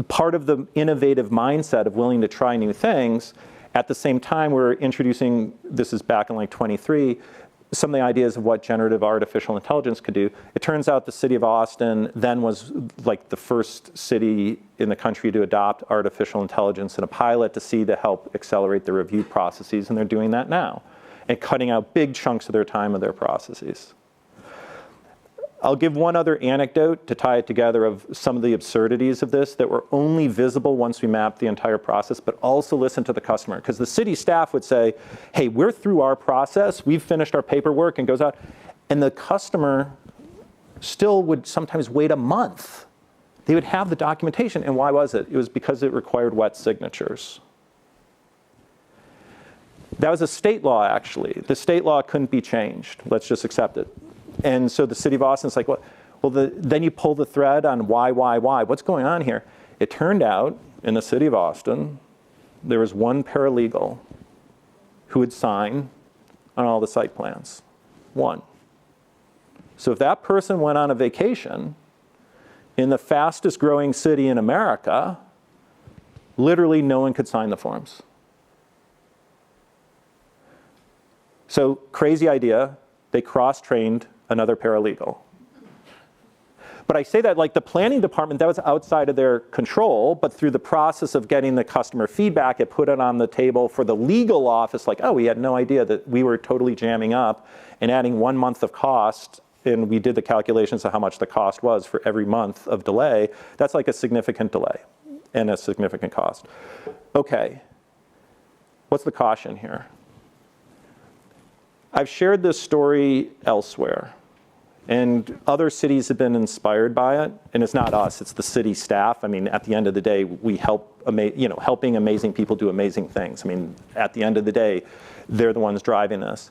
part of the innovative mindset of willing to try new things, at the same time we're introducing, this is back in like 23, some of the ideas of what generative artificial intelligence could do. It turns out the city of Austin then was like the first city in the country to adopt artificial intelligence in a pilot to help accelerate the review processes, and they're doing that now and cutting out big chunks of their time of their processes. I'll give one other anecdote to tie it together of some of the absurdities of this that were only visible once we mapped the entire process, but also listen to the customer. Because the city staff would say, hey, we're through our process, we've finished our paperwork, and goes out. And the customer still would sometimes wait a month. They would have the documentation. And why was it? It was because it required wet signatures. That was a state law, actually. The state law couldn't be changed. Let's just accept it. And so the city of Austin's like, then you pull the thread on why, what's going on here? It turned out in the city of Austin, there was one paralegal who would sign on all the site plans. One. So if that person went on a vacation in the fastest growing city in America, literally no one could sign the forms. So crazy idea, they cross-trained another paralegal. But I say that like the planning department, that was outside of their control, but through the process of getting the customer feedback, it put it on the table for the legal office, like, oh, we had no idea that we were totally jamming up and adding 1 month of cost, and we did the calculations of how much the cost was for every month of delay. That's like a significant delay and a significant cost. Okay, what's the caution here? I've shared this story elsewhere, and other cities have been inspired by it, and it's not us, it's the city staff. At the end of the day, we help, helping amazing people do amazing things. At the end of the day, they're the ones driving this.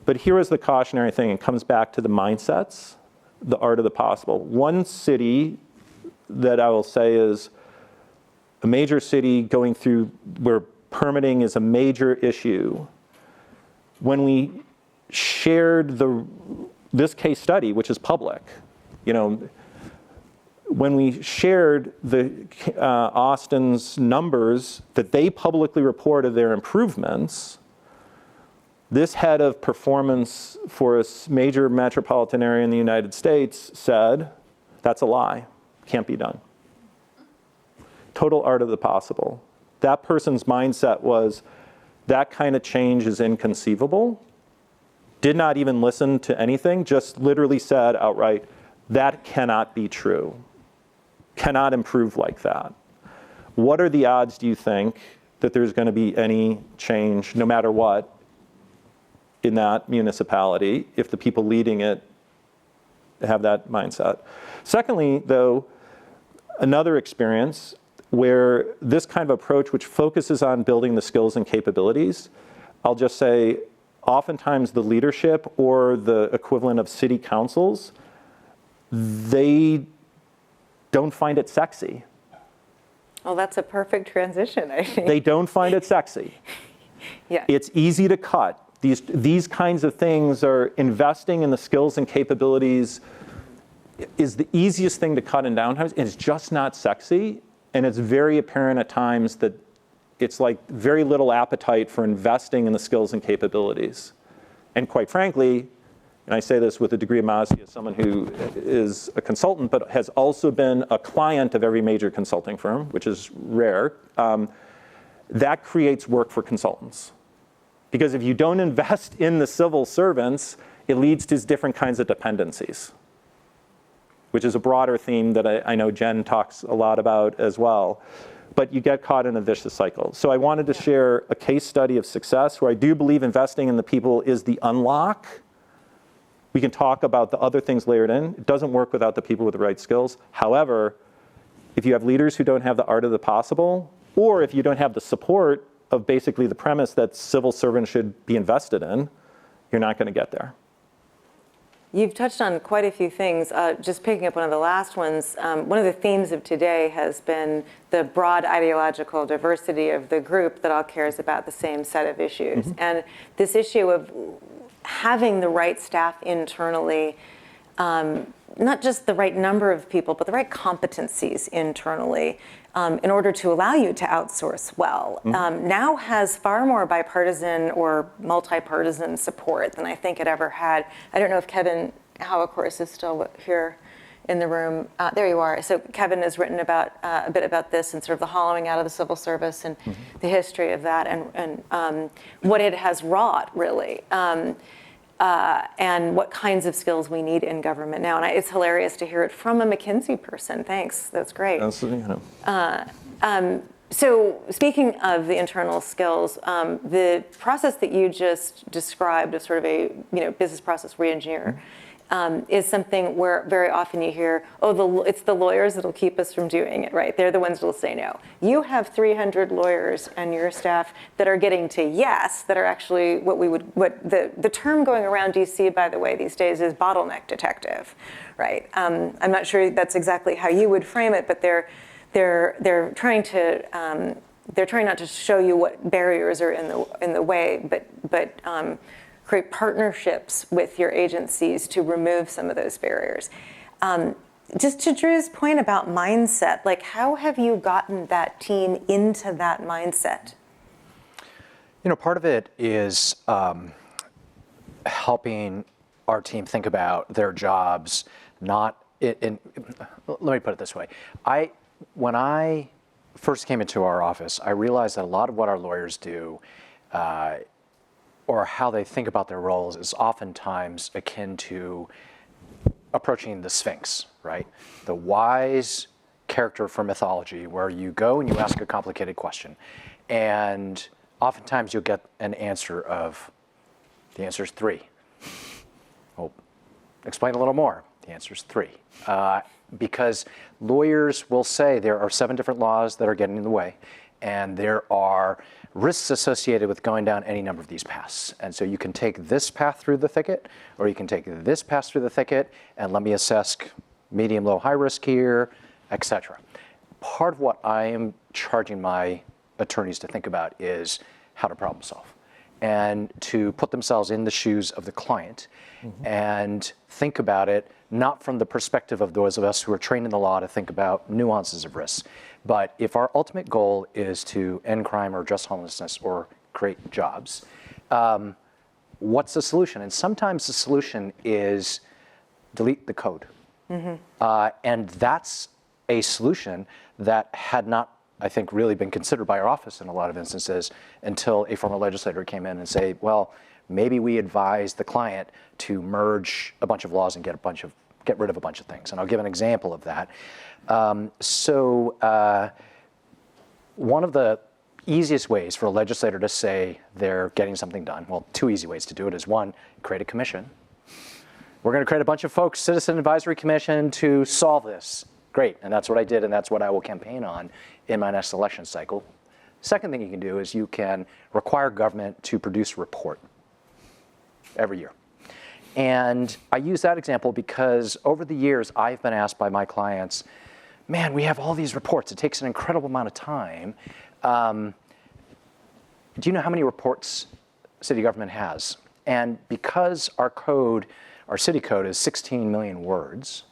But here is the cautionary thing. It comes back to the mindsets, the art of the possible. One city that I will say is a major city going through where permitting is a major issue, when we shared this case study, which is public, when we shared Austin's numbers that they publicly reported their improvements, this head of performance for a major metropolitan area in the United States said, that's a lie, can't be done. Total art of the possible. That person's mindset was, that kind of change is inconceivable. Did not even listen to anything, just literally said outright, that cannot be true. Cannot improve like that. What are the odds, do you think, that there's going to be any change, no matter what, in that municipality, if the people leading it have that mindset? Secondly, though, another experience where this kind of approach, which focuses on building the skills and capabilities, I'll just say, oftentimes the leadership or the equivalent of city councils, they don't find it sexy. Well, that's a perfect transition, I think. They don't find it sexy. Yeah. It's easy to cut. These kinds of things are investing in the skills and capabilities is the easiest thing to cut in downtimes. It's just not sexy. And it's very apparent at times that it's like very little appetite for investing in the skills and capabilities. And quite frankly, and I say this with a degree of modesty as someone who is a consultant, but has also been a client of every major consulting firm, which is rare, that creates work for consultants. Because if you don't invest in the civil servants, it leads to different kinds of dependencies, which is a broader theme that I know Jen talks a lot about as well. But you get caught in a vicious cycle. So I wanted to share a case study of success where I do believe investing in the people is the unlock. We can talk about the other things layered in. It doesn't work without the people with the right skills. However, if you have leaders who don't have the art of the possible, or if you don't have the support of basically the premise that civil servants should be invested in, you're not going to get there. You've touched on quite a few things. Just picking up one of the last ones, one of the themes of today has been the broad ideological diversity of the group that all cares about the same set of issues. Mm-hmm. And this issue of having the right staff internally, not just the right number of people, but the right competencies internally in order to allow you to outsource well, now has far more bipartisan or multi-partisan support than I think it ever had. I don't know if Kevin Howacourse is still here in the room. There you are. So Kevin has written about a bit about this and sort of the hollowing out of the civil service and the history of that and what it has wrought, really. And what kinds of skills we need in government now. And it's hilarious to hear it from a McKinsey person. Thanks, that's great. So speaking of the internal skills, the process that you just described of sort of a business process re-engineer is something where very often you hear, it's the lawyers that'll keep us from doing it, right? They're the ones that'll say no. You have 300 lawyers and your staff that are getting to yes, that are actually what the term going around DC, by the way, these days is bottleneck detective, right? I'm not sure that's exactly how you would frame it, but they're trying not to show you what barriers are in the way, but create partnerships with your agencies to remove some of those barriers. Just to Drew's point about mindset, like how have you gotten that team into that mindset? Part of it is helping our team think about their jobs, let me put it this way. When I first came into our office, I realized that a lot of what our lawyers do or how they think about their roles is oftentimes akin to approaching the Sphinx, right? The wise character from mythology where you go and you ask a complicated question. And oftentimes you'll get an answer of, the answer is 3. Well, explain a little more. The answer is 3. Because lawyers will say there are 7 different laws that are getting in the way, and there are risks associated with going down any number of these paths. And so you can take this path through the thicket, or you can take this path through the thicket, and let me assess medium, low, high risk here, etc. part of what I am charging my attorneys to think about is how to problem solve and to put themselves in the shoes of the client and think about it not from the perspective of those of us who are trained in the law to think about nuances of risk, but if our ultimate goal is to end crime or address homelessness or create jobs, what's the solution? And sometimes the solution is delete the code. And that's a solution that had not, I think, really been considered by our office in a lot of instances until a former legislator came in and say, well, maybe we advise the client to merge a bunch of laws and get rid of a bunch of things. And I'll give an example of that. One of the easiest ways for a legislator to say they're getting something done, well, two easy ways to do it is one, create a commission. We're going to create a bunch of folks, Citizen Advisory Commission, to solve this. Great, and that's what I did, and that's what I will campaign on in my next election cycle. Second thing you can do is you can require government to produce a report every year. And I use that example because over the years, I've been asked by my clients, man, we have all these reports. It takes an incredible amount of time. Do you know how many reports city government has? And because our city code is 16 million words,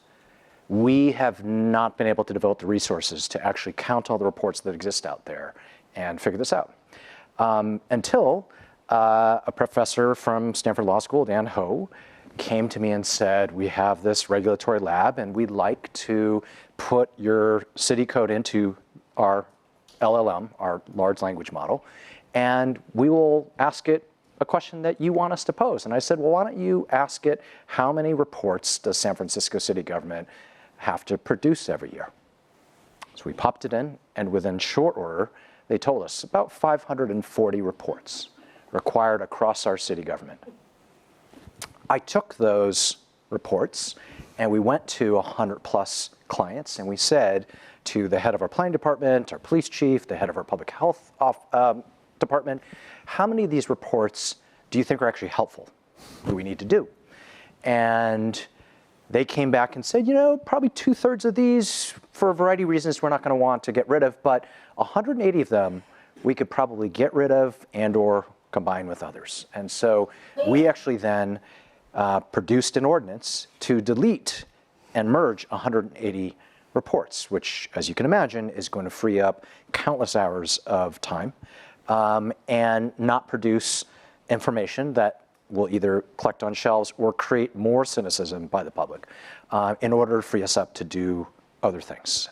we have not been able to devote the resources to actually count all the reports that exist out there and figure this out. Until a professor from Stanford Law School, Dan Ho, came to me and said, we have this regulatory lab and we'd like to put your city code into our LLM, our large language model, and we will ask it a question that you want us to pose. And I said, well, why don't you ask it, how many reports does San Francisco city government have to produce every year? So we popped it in, and within short order, they told us about 540 reports required across our city government. I took those reports and we went to 100 plus clients and we said to the head of our planning department, our police chief, the head of our public health department, how many of these reports do you think are actually helpful? What do we need to do? And they came back and said, probably 2/3 of these, for a variety of reasons, we're not going to want to get rid of, but 180 of them we could probably get rid of and or combine with others. And so we actually then produced an ordinance to delete and merge 180 reports, which, as you can imagine, is going to free up countless hours of time and not produce information that will either collect on shelves or create more cynicism by the public in order to free us up to do other things.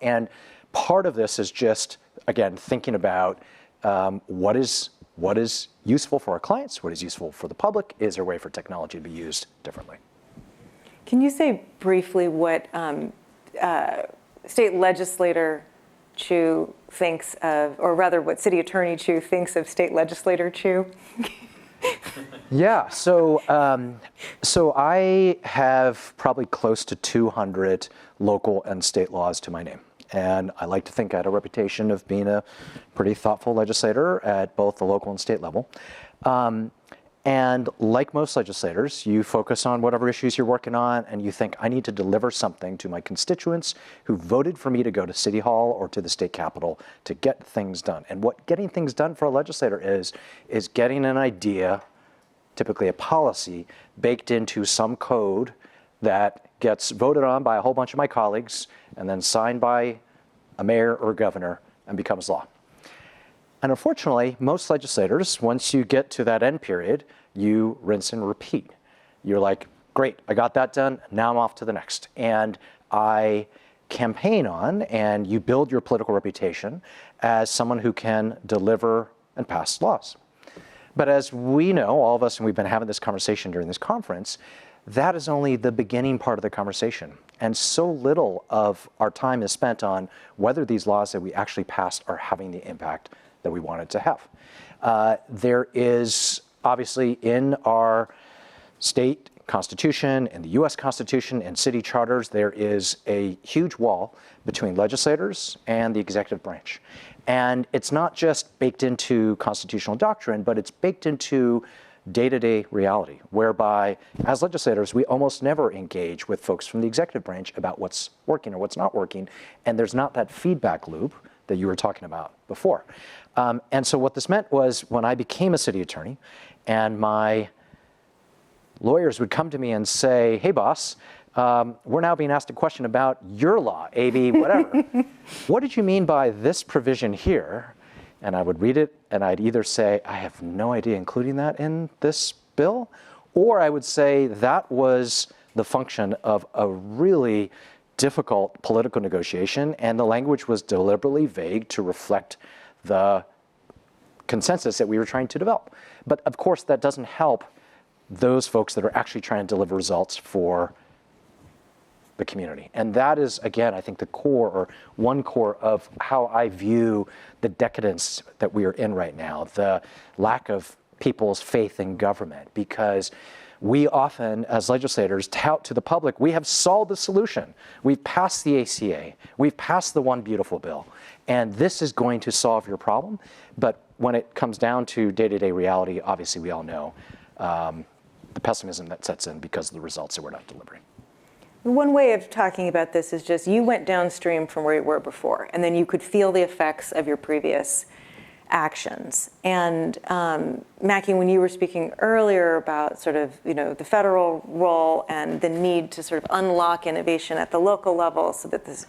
And part of this is just, again, thinking about what is useful for our clients, what is useful for the public, is there a way for technology to be used differently? Can you say briefly what State Legislator Chu thinks of, or rather what City Attorney Chu thinks of State Legislator Chu? Yeah, so I have probably close to 200 local and state laws to my name. And I like to think I had a reputation of being a pretty thoughtful legislator at both the local and state level. And like most legislators, you focus on whatever issues you're working on and you think, I need to deliver something to my constituents who voted for me to go to City Hall or to the state capitol to get things done. And what getting things done for a legislator is getting an idea, typically a policy, baked into some code that gets voted on by a whole bunch of my colleagues and then signed by a mayor or a governor and becomes law. And unfortunately, most legislators, once you get to that end period, you rinse and repeat. You're like, great, I got that done, now I'm off to the next. And I campaign on, and you build your political reputation as someone who can deliver and pass laws. But as we know, all of us, and we've been having this conversation during this conference, that is only the beginning part of the conversation. And so little of our time is spent on whether these laws that we actually passed are having the impact that we wanted to have. There is obviously in our state constitution, in the US Constitution, and city charters, there is a huge wall between legislators and the executive branch. And it's not just baked into constitutional doctrine, but it's baked into day-to-day reality, whereby as legislators, we almost never engage with folks from the executive branch about what's working or what's not working, and there's not that feedback loop that you were talking about before. And so what this meant was when I became a city attorney and my lawyers would come to me and say, hey boss, we're now being asked a question about your law, AB, whatever. What did you mean by this provision here? And I would read it and I'd either say, I have no idea including that in this bill, or I would say that was the function of a really difficult political negotiation, and the language was deliberately vague to reflect the consensus that we were trying to develop. But of course, that doesn't help those folks that are actually trying to deliver results for the community. And that is, again, I think the core, or one core of how I view the decadence that we are in right now, the lack of people's faith in government, because we often, as legislators, tout to the public, we have solved the solution. We've passed the ACA. We've passed the One Beautiful Bill. And this is going to solve your problem. But when it comes down to day-to-day reality, obviously we all know the pessimism that sets in because of the results that we're not delivering. One way of talking about this is just you went downstream from where you were before, and then you could feel the effects of your previous actions. And Mackie, when you were speaking earlier about sort of, the federal role and the need to sort of unlock innovation at the local level so that the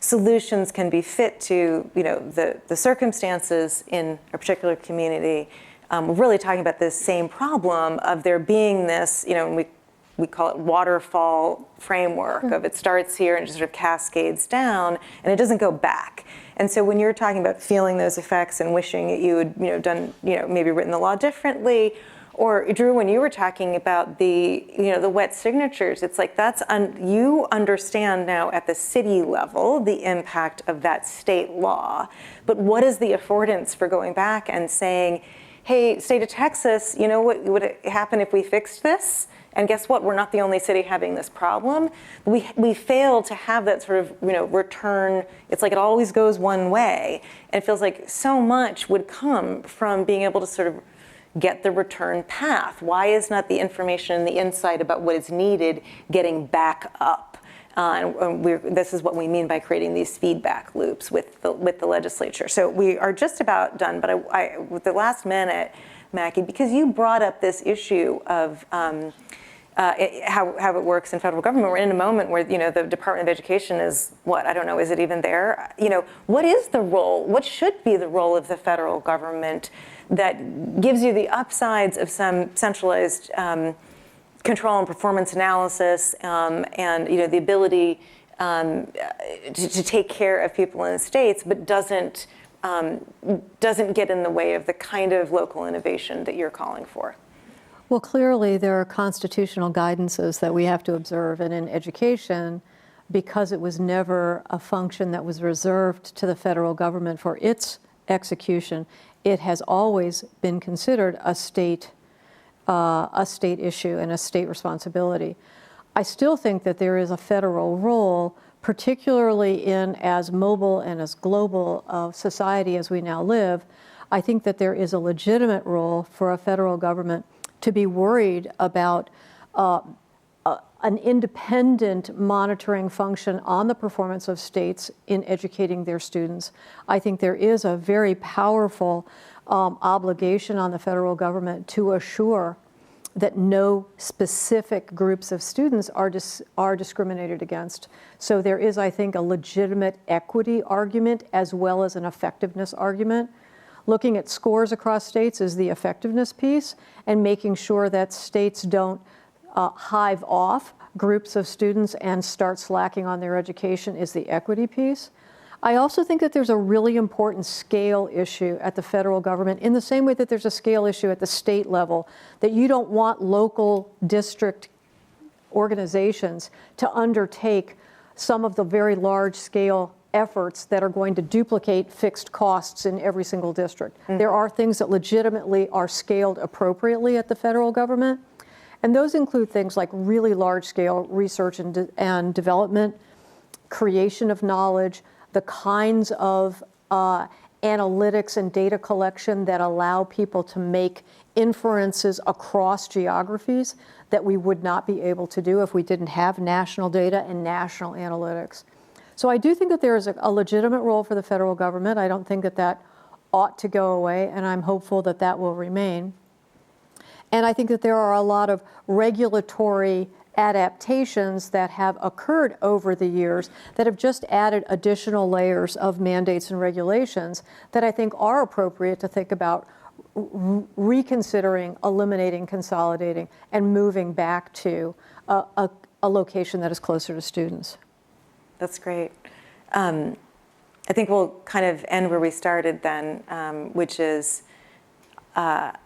solutions can be fit to, the circumstances in a particular community, we're really talking about this same problem of there being this, and we call it waterfall framework of it starts here and just sort of cascades down and it doesn't go back. And so when you're talking about feeling those effects and wishing that you had done, maybe written the law differently, or Drew, when you were talking about the, the wet signatures, it's like you understand now at the city level the impact of that state law, but what is the affordance for going back and saying, hey, state of Texas, what would happen if we fixed this? And guess what? We're not the only city having this problem. We fail to have that sort of, return. It's like it always goes one way. And it feels like so much would come from being able to sort of get the return path. Why is not the information and the insight about what is needed getting back up? This is what we mean by creating these feedback loops with the legislature. So we are just about done, but I with the last minute, Mackie, because you brought up this issue of how it works in federal government. We're in a moment where the Department of Education is I don't know, is it even there? What is the role? What should be the role of the federal government that gives you the upsides of some centralized control and performance analysis, and the ability to take care of people in the states, but doesn't get in the way of the kind of local innovation that you're calling for? Well, clearly there are constitutional guidances that we have to observe, and in education, because it was never a function that was reserved to the federal government for its execution, it has always been considered a state issue and a state responsibility. I still think that there is a federal role, particularly in as mobile and as global a society as we now live. I think that there is a legitimate role for a federal government to be worried about an independent monitoring function on the performance of states in educating their students. I think there is a very powerful obligation on the federal government to assure that no specific groups of students are discriminated against. So there is, I think, a legitimate equity argument as well as an effectiveness argument. Looking at scores across states is the effectiveness piece, and making sure that states don't hive off groups of students and start slacking on their education is the equity piece. I also think that there's a really important scale issue at the federal government, in the same way that there's a scale issue at the state level, that you don't want local district organizations to undertake some of the very large scale efforts that are going to duplicate fixed costs in every single district. Mm-hmm. There are things that legitimately are scaled appropriately at the federal government, and those include things like really large scale research and development, creation of knowledge, the kinds of analytics and data collection that allow people to make inferences across geographies that we would not be able to do if we didn't have national data and national analytics. So I do think that there is a legitimate role for the federal government. I don't think that that ought to go away, and I'm hopeful that that will remain. And I think that there are a lot of regulatory adaptations that have occurred over the years that have just added additional layers of mandates and regulations that I think are appropriate to think about reconsidering, eliminating, consolidating, and moving back to a location that is closer to students. That's great. I think we'll kind of end where we started then, which is I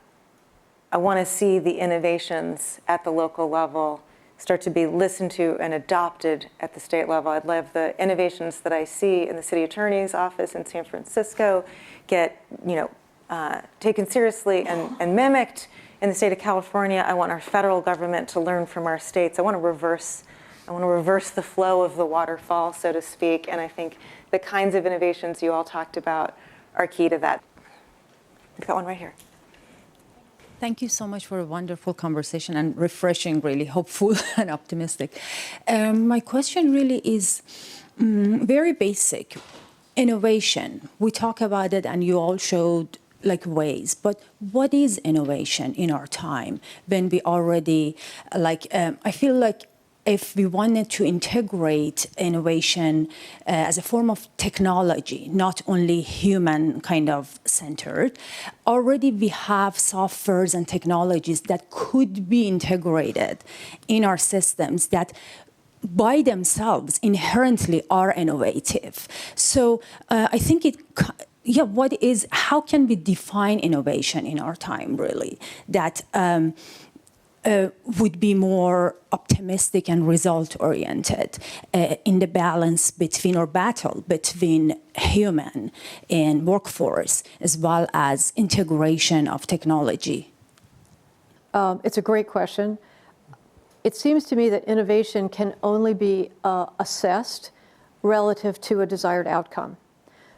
want to see the innovations at the local level start to be listened to and adopted at the state level. I'd love the innovations that I see in the city attorney's office in San Francisco get, taken seriously and mimicked in the state of California. I want our federal government to learn from our states. I want to reverse the flow of the waterfall, so to speak. And I think the kinds of innovations you all talked about are key to that. We've got one right here. Thank you so much for a wonderful conversation and refreshing, really hopeful and optimistic. My question really is very basic. Innovation, we talk about it and you all showed ways, but what is innovation in our time when we already, I feel like if we wanted to integrate innovation as a form of technology, not only human kind of centered, already we have softwares and technologies that could be integrated in our systems that by themselves inherently are innovative. So I think how can we define innovation in our time really that would be more optimistic and result-oriented in the balance between or battle between human and workforce, as well as integration of technology? It's a great question. It seems to me that innovation can only be assessed relative to a desired outcome,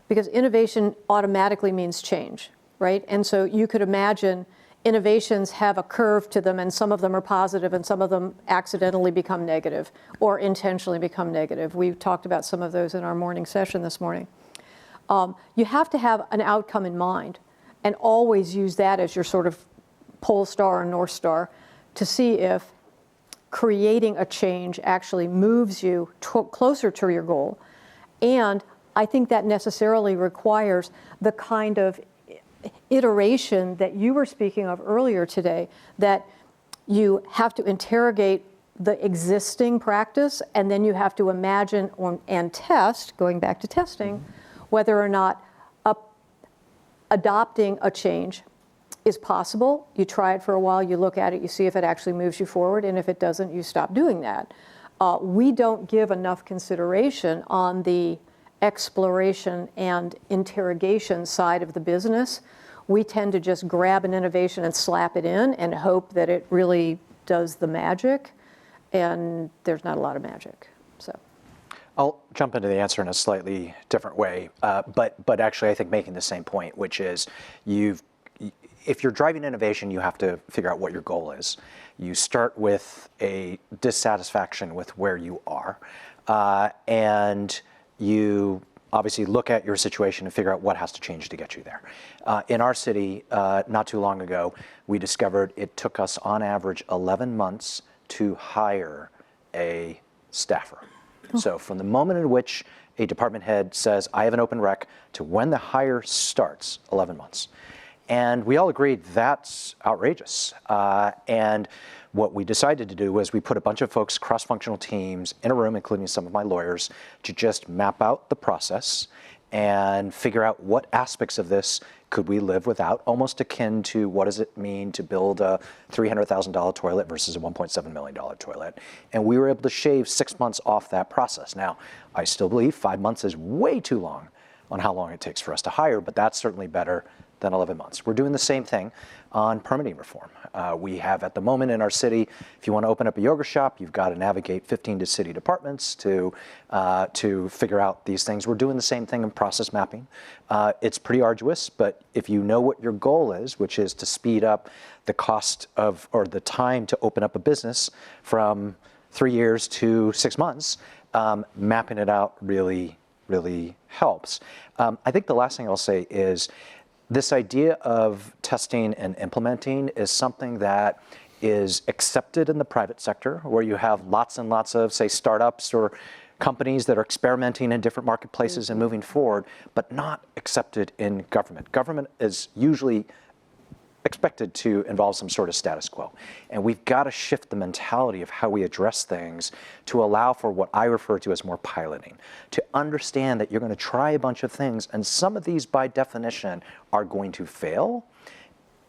because innovation automatically means change, right? And so you could imagine innovations have a curve to them, and some of them are positive and some of them accidentally become negative or intentionally become negative. We talked about some of those in our morning session this morning. You have to have an outcome in mind and always use that as your sort of pole star or north star to see if creating a change actually moves you closer to your goal. And I think that necessarily requires the kind of iteration that you were speaking of earlier today, that you have to interrogate the existing practice, and then you have to imagine and test, going back to testing, whether or not adopting a change is possible. You try it for a while, you look at it, you see if it actually moves you forward, and if it doesn't, you stop doing that. We don't give enough consideration on the exploration and interrogation side of the business. We tend to just grab an innovation and slap it in and hope that it really does the magic, and there's not a lot of magic. So I'll jump into the answer in a slightly different way, but actually I think making the same point, which is if you're driving innovation, you have to figure out what your goal is. You start with a dissatisfaction with where you are, and you obviously look at your situation and figure out what has to change to get you there. In our city, not too long ago, we discovered it took us on average 11 months to hire a staffer. So from the moment in which a department head says, I have an open rec, to when the hire starts, 11 months. And we all agreed that's outrageous. And what we decided to do was we put a bunch of folks, cross-functional teams, in a room, including some of my lawyers, to just map out the process and figure out what aspects of this could we live without, almost akin to what does it mean to build a $300,000 toilet versus a $1.7 million toilet. And we were able to shave 6 months off that process. Now, I still believe 5 months is way too long on how long it takes for us to hire, but that's certainly better than 11 months. We're doing the same thing on permitting reform. We have at the moment in our city, if you want to open up a yoga shop, you've got to navigate 15 to city departments to figure out these things. We're doing the same thing in process mapping. It's pretty arduous, but if you know what your goal is, which is to speed up the cost of, or the time to open up a business from 3 years to 6 months, mapping it out really helps. I think the last thing I'll say is this idea of testing and implementing is something that is accepted in the private sector, where you have lots and lots of, say, startups or companies that are experimenting in different marketplaces and moving forward, but not accepted in government. Government is usually expected to involve some sort of status quo. And we've got to shift the mentality of how we address things to allow for what I refer to as more piloting, to understand that you're going to try a bunch of things, and some of these by definition are going to fail,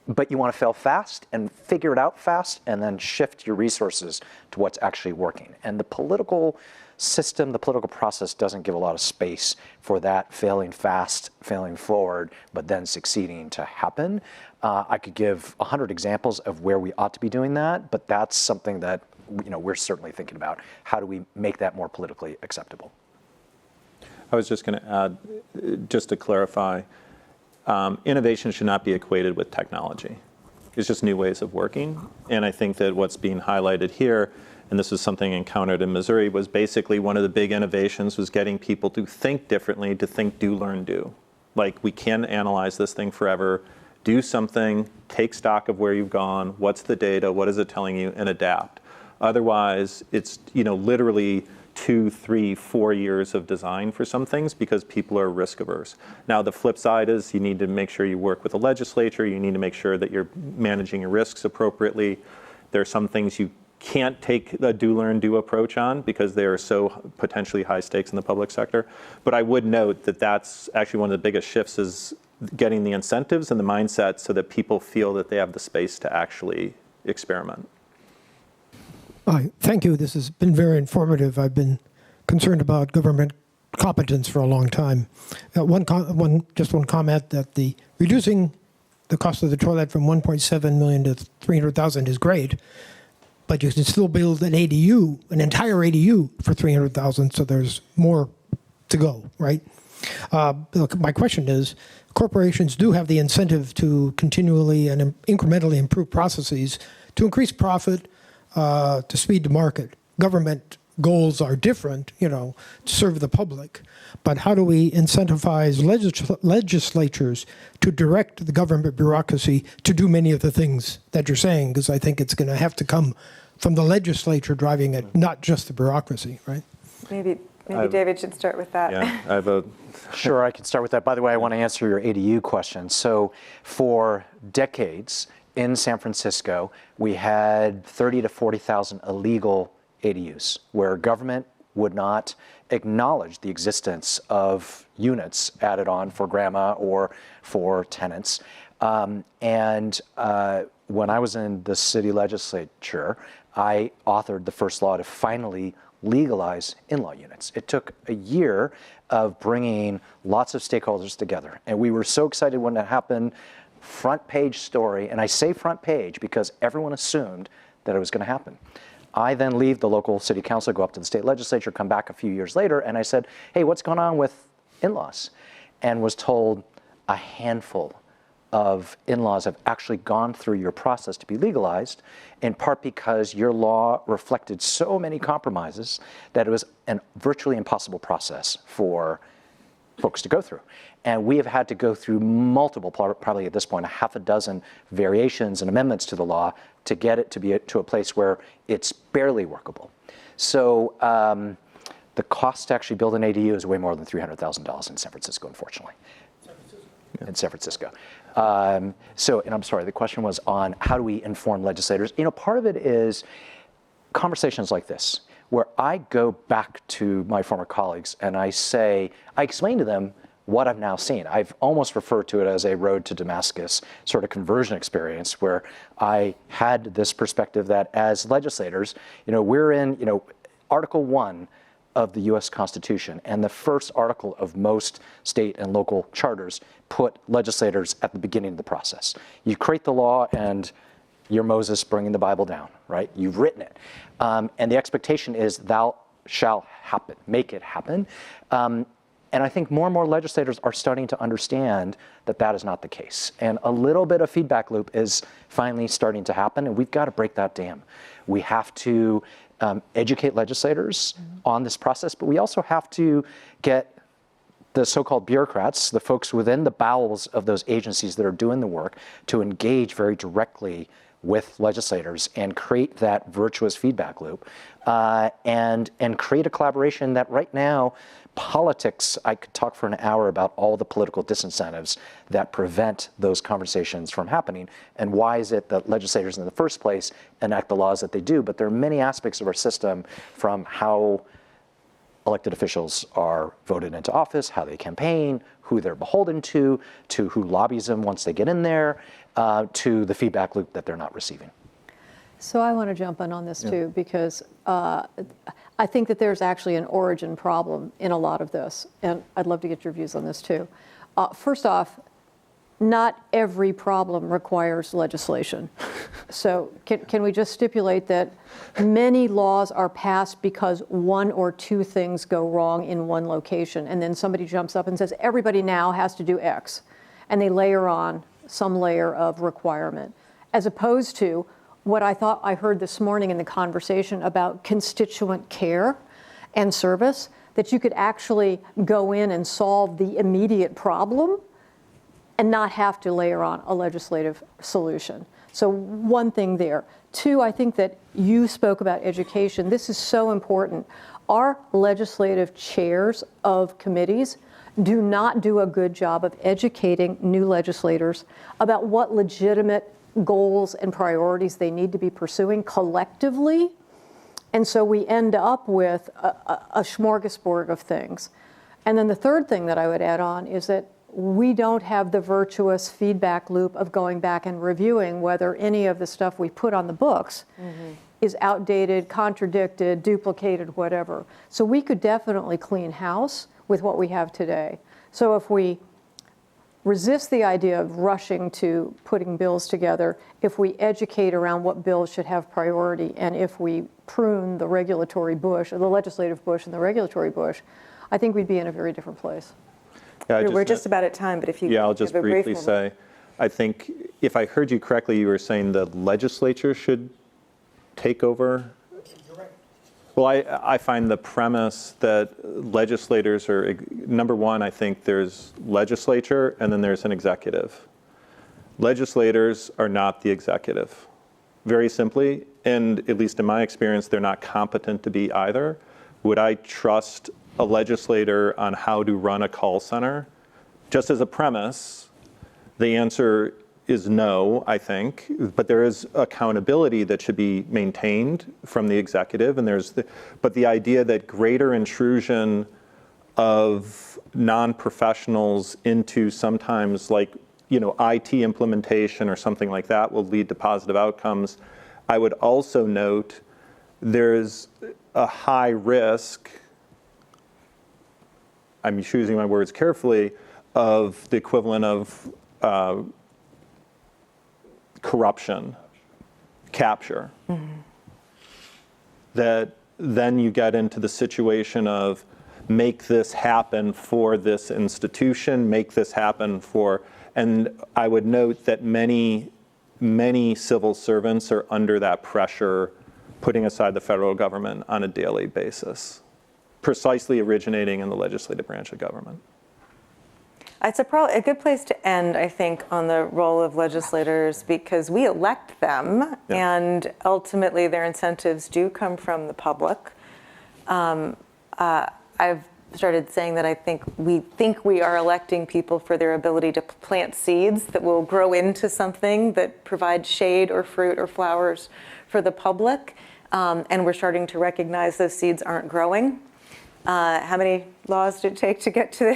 but you want to fail fast and figure it out fast and then shift your resources to what's actually working. And the political system, the political process doesn't give a lot of space for that failing fast, failing forward, but then succeeding to happen. I could give 100 examples of where we ought to be doing that, but that's something that we're certainly thinking about. How do we make that more politically acceptable? I was just going to add, just to clarify, innovation should not be equated with technology. It's just new ways of working. And I think that what's being highlighted here, and this is something encountered in Missouri, was basically one of the big innovations was getting people to think differently, to think, do, learn, do. Like, we can analyze this thing forever, do something, take stock of where you've gone, what's the data, what is it telling you, and adapt. Otherwise, it's literally 2, 3, 4 years of design for some things because people are risk averse. Now, the flip side is you need to make sure you work with the legislature, you need to make sure that you're managing your risks appropriately. There are some things you can't take a do, learn, do approach on because they are so potentially high stakes in the public sector. But I would note that that's actually one of the biggest shifts is getting the incentives and the mindset so that people feel that they have the space to actually experiment. Hi, thank you. This has been very informative. I've been concerned about government competence for a long time. One comment that the reducing the cost of the toilet from 1.7 million to 300,000 is great, but you can still build an ADU, an entire ADU for 300,000, so there's more to go, right? Look, my question is, corporations do have the incentive to continually and incrementally improve processes to increase profit, to speed the market. Government goals are different, to serve the public. But how do we incentivize legislatures to direct the government bureaucracy to do many of the things that you're saying? Because I think it's going to have to come from the legislature driving it, not just the bureaucracy, right? Maybe David should start with that. Yeah, I have a... Sure, I can start with that. By the way, I want to answer your ADU question. So for decades in San Francisco, we had 30 to 40,000 illegal ADUs where government would not acknowledge the existence of units added on for grandma or for tenants. When I was in the city legislature, I authored the first law to finally legalize in-law units. It took a year of bringing lots of stakeholders together. And we were so excited when that happened, front page story. And I say front page because everyone assumed that it was going to happen. I then leave the local city council, go up to the state legislature, come back a few years later, and I said, hey, what's going on with in-laws? And was told a handful of in-laws have actually gone through your process to be legalized, in part because your law reflected so many compromises that it was a virtually impossible process for folks to go through. And we have had to go through multiple, probably at this point, a half a dozen variations and amendments to the law to get it to be to a place where it's barely workable. So the cost to actually build an ADU is way more than $300,000 in San Francisco, unfortunately. In San Francisco. And I'm sorry, the question was on how do we inform legislators? Part of it is conversations like this, where I go back to my former colleagues and I explain to them what I've now seen. I've almost referred to it as a road to Damascus sort of conversion experience where I had this perspective that as legislators, we're in, Article 1 of the US Constitution and the first article of most state and local charters put legislators at the beginning of the process. You create the law and you're Moses bringing the Bible down, right? You've written it. And the expectation is thou shall happen, make it happen. And I think more and more legislators are starting to understand that that is not the case. And a little bit of feedback loop is finally starting to happen, and we've got to break that dam. We have to educate legislators on this process, but we also have to get the so-called bureaucrats, the folks within the bowels of those agencies that are doing the work, to engage very directly with legislators and create that virtuous feedback loop, and create a collaboration that right now, politics, I could talk for an hour about all the political disincentives that prevent those conversations from happening, and why is it that legislators in the first place enact the laws that they do. But there are many aspects of our system, from how elected officials are voted into office, how they campaign, who they're beholden to who lobbies them once they get in there, to the feedback loop that they're not receiving. So I want to jump in on this too, because I think that there's actually an origin problem in a lot of this, and I'd love to get your views on this too. First off, not every problem requires legislation. So can we just stipulate that many laws are passed because one or two things go wrong in one location, and then somebody jumps up and says, everybody now has to do X, and they layer on some layer of requirement, as opposed to what I thought I heard this morning in the conversation about constituent care and service, that you could actually go in and solve the immediate problem and not have to layer on a legislative solution. So one thing there. Two, I think that you spoke about education. This is so important. Our legislative chairs of committees do not do a good job of educating new legislators about what legitimate goals and priorities they need to be pursuing collectively. And so we end up with a smorgasbord of things. And then the third thing that I would add on is that we don't have the virtuous feedback loop of going back and reviewing whether any of the stuff we put on the books is outdated, contradicted, duplicated, whatever. So we could definitely clean house with what we have today. So if we resist the idea of rushing to putting bills together, if we educate around what bills should have priority, and if we prune the regulatory bush, or the legislative bush and the regulatory bush, I think we'd be in a very different place. Yeah, We're just about at time, but if you I'll just give a brief briefly moment. say, I think if I heard you correctly, you were saying the legislature should take over. Well, I find the premise that legislators are, number one, I think there's legislature and then there's an executive. Legislators are not the executive, very simply, and at least in my experience, they're not competent to be either. Would I trust a legislator on how to run a call center? Just as a premise, the answer is no, I think, but there is accountability that should be maintained from the executive, and but the idea that greater intrusion of non-professionals into sometimes like, IT implementation or something like that will lead to positive outcomes. I would also note there's a high risk, I'm choosing my words carefully, of the equivalent of corruption, capture. That then you get into the situation of make this happen for this institution, make this happen for, and I would note that many civil servants are under that pressure, putting aside the federal government on a daily basis, precisely originating in the legislative branch of government. It's a good place to end, I think, on the role of legislators, because we elect them, and ultimately their incentives do come from the public. I've started saying that I think we are electing people for their ability to plant seeds that will grow into something that provides shade or fruit or flowers for the public, and we're starting to recognize those seeds aren't growing. How many laws did it take to get to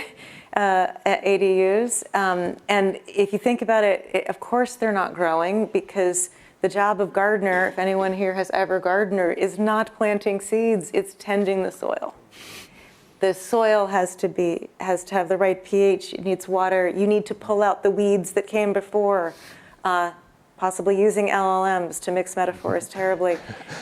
the ADUs? And if you think about it, of course they're not growing because The job of gardener, if anyone here has ever gardened, is not planting seeds, it's tending the soil. The soil has to have the right pH, it needs water, you need to pull out the weeds that came before, possibly using LLMs to mix metaphors terribly.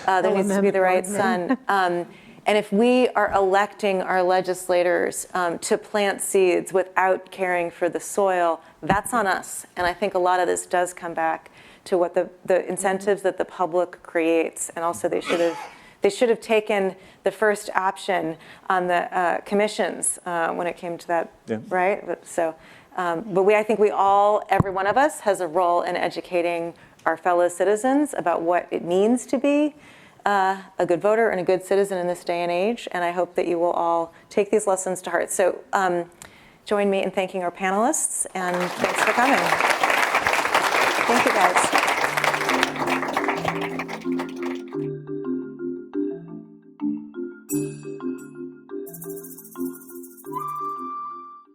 There needs to be the right sun. And if we are electing our legislators to plant seeds without caring for the soil, that's on us. And I think a lot of this does come back to what the incentives that the public creates. And also they should have taken the first option on the commissions when it came to that, right? But I think every one of us has a role in educating our fellow citizens about what it means to be a good voter and a good citizen in this day and age. And I hope that you will all take these lessons to heart. So join me in thanking our panelists, and thanks for coming. Thank you, guys.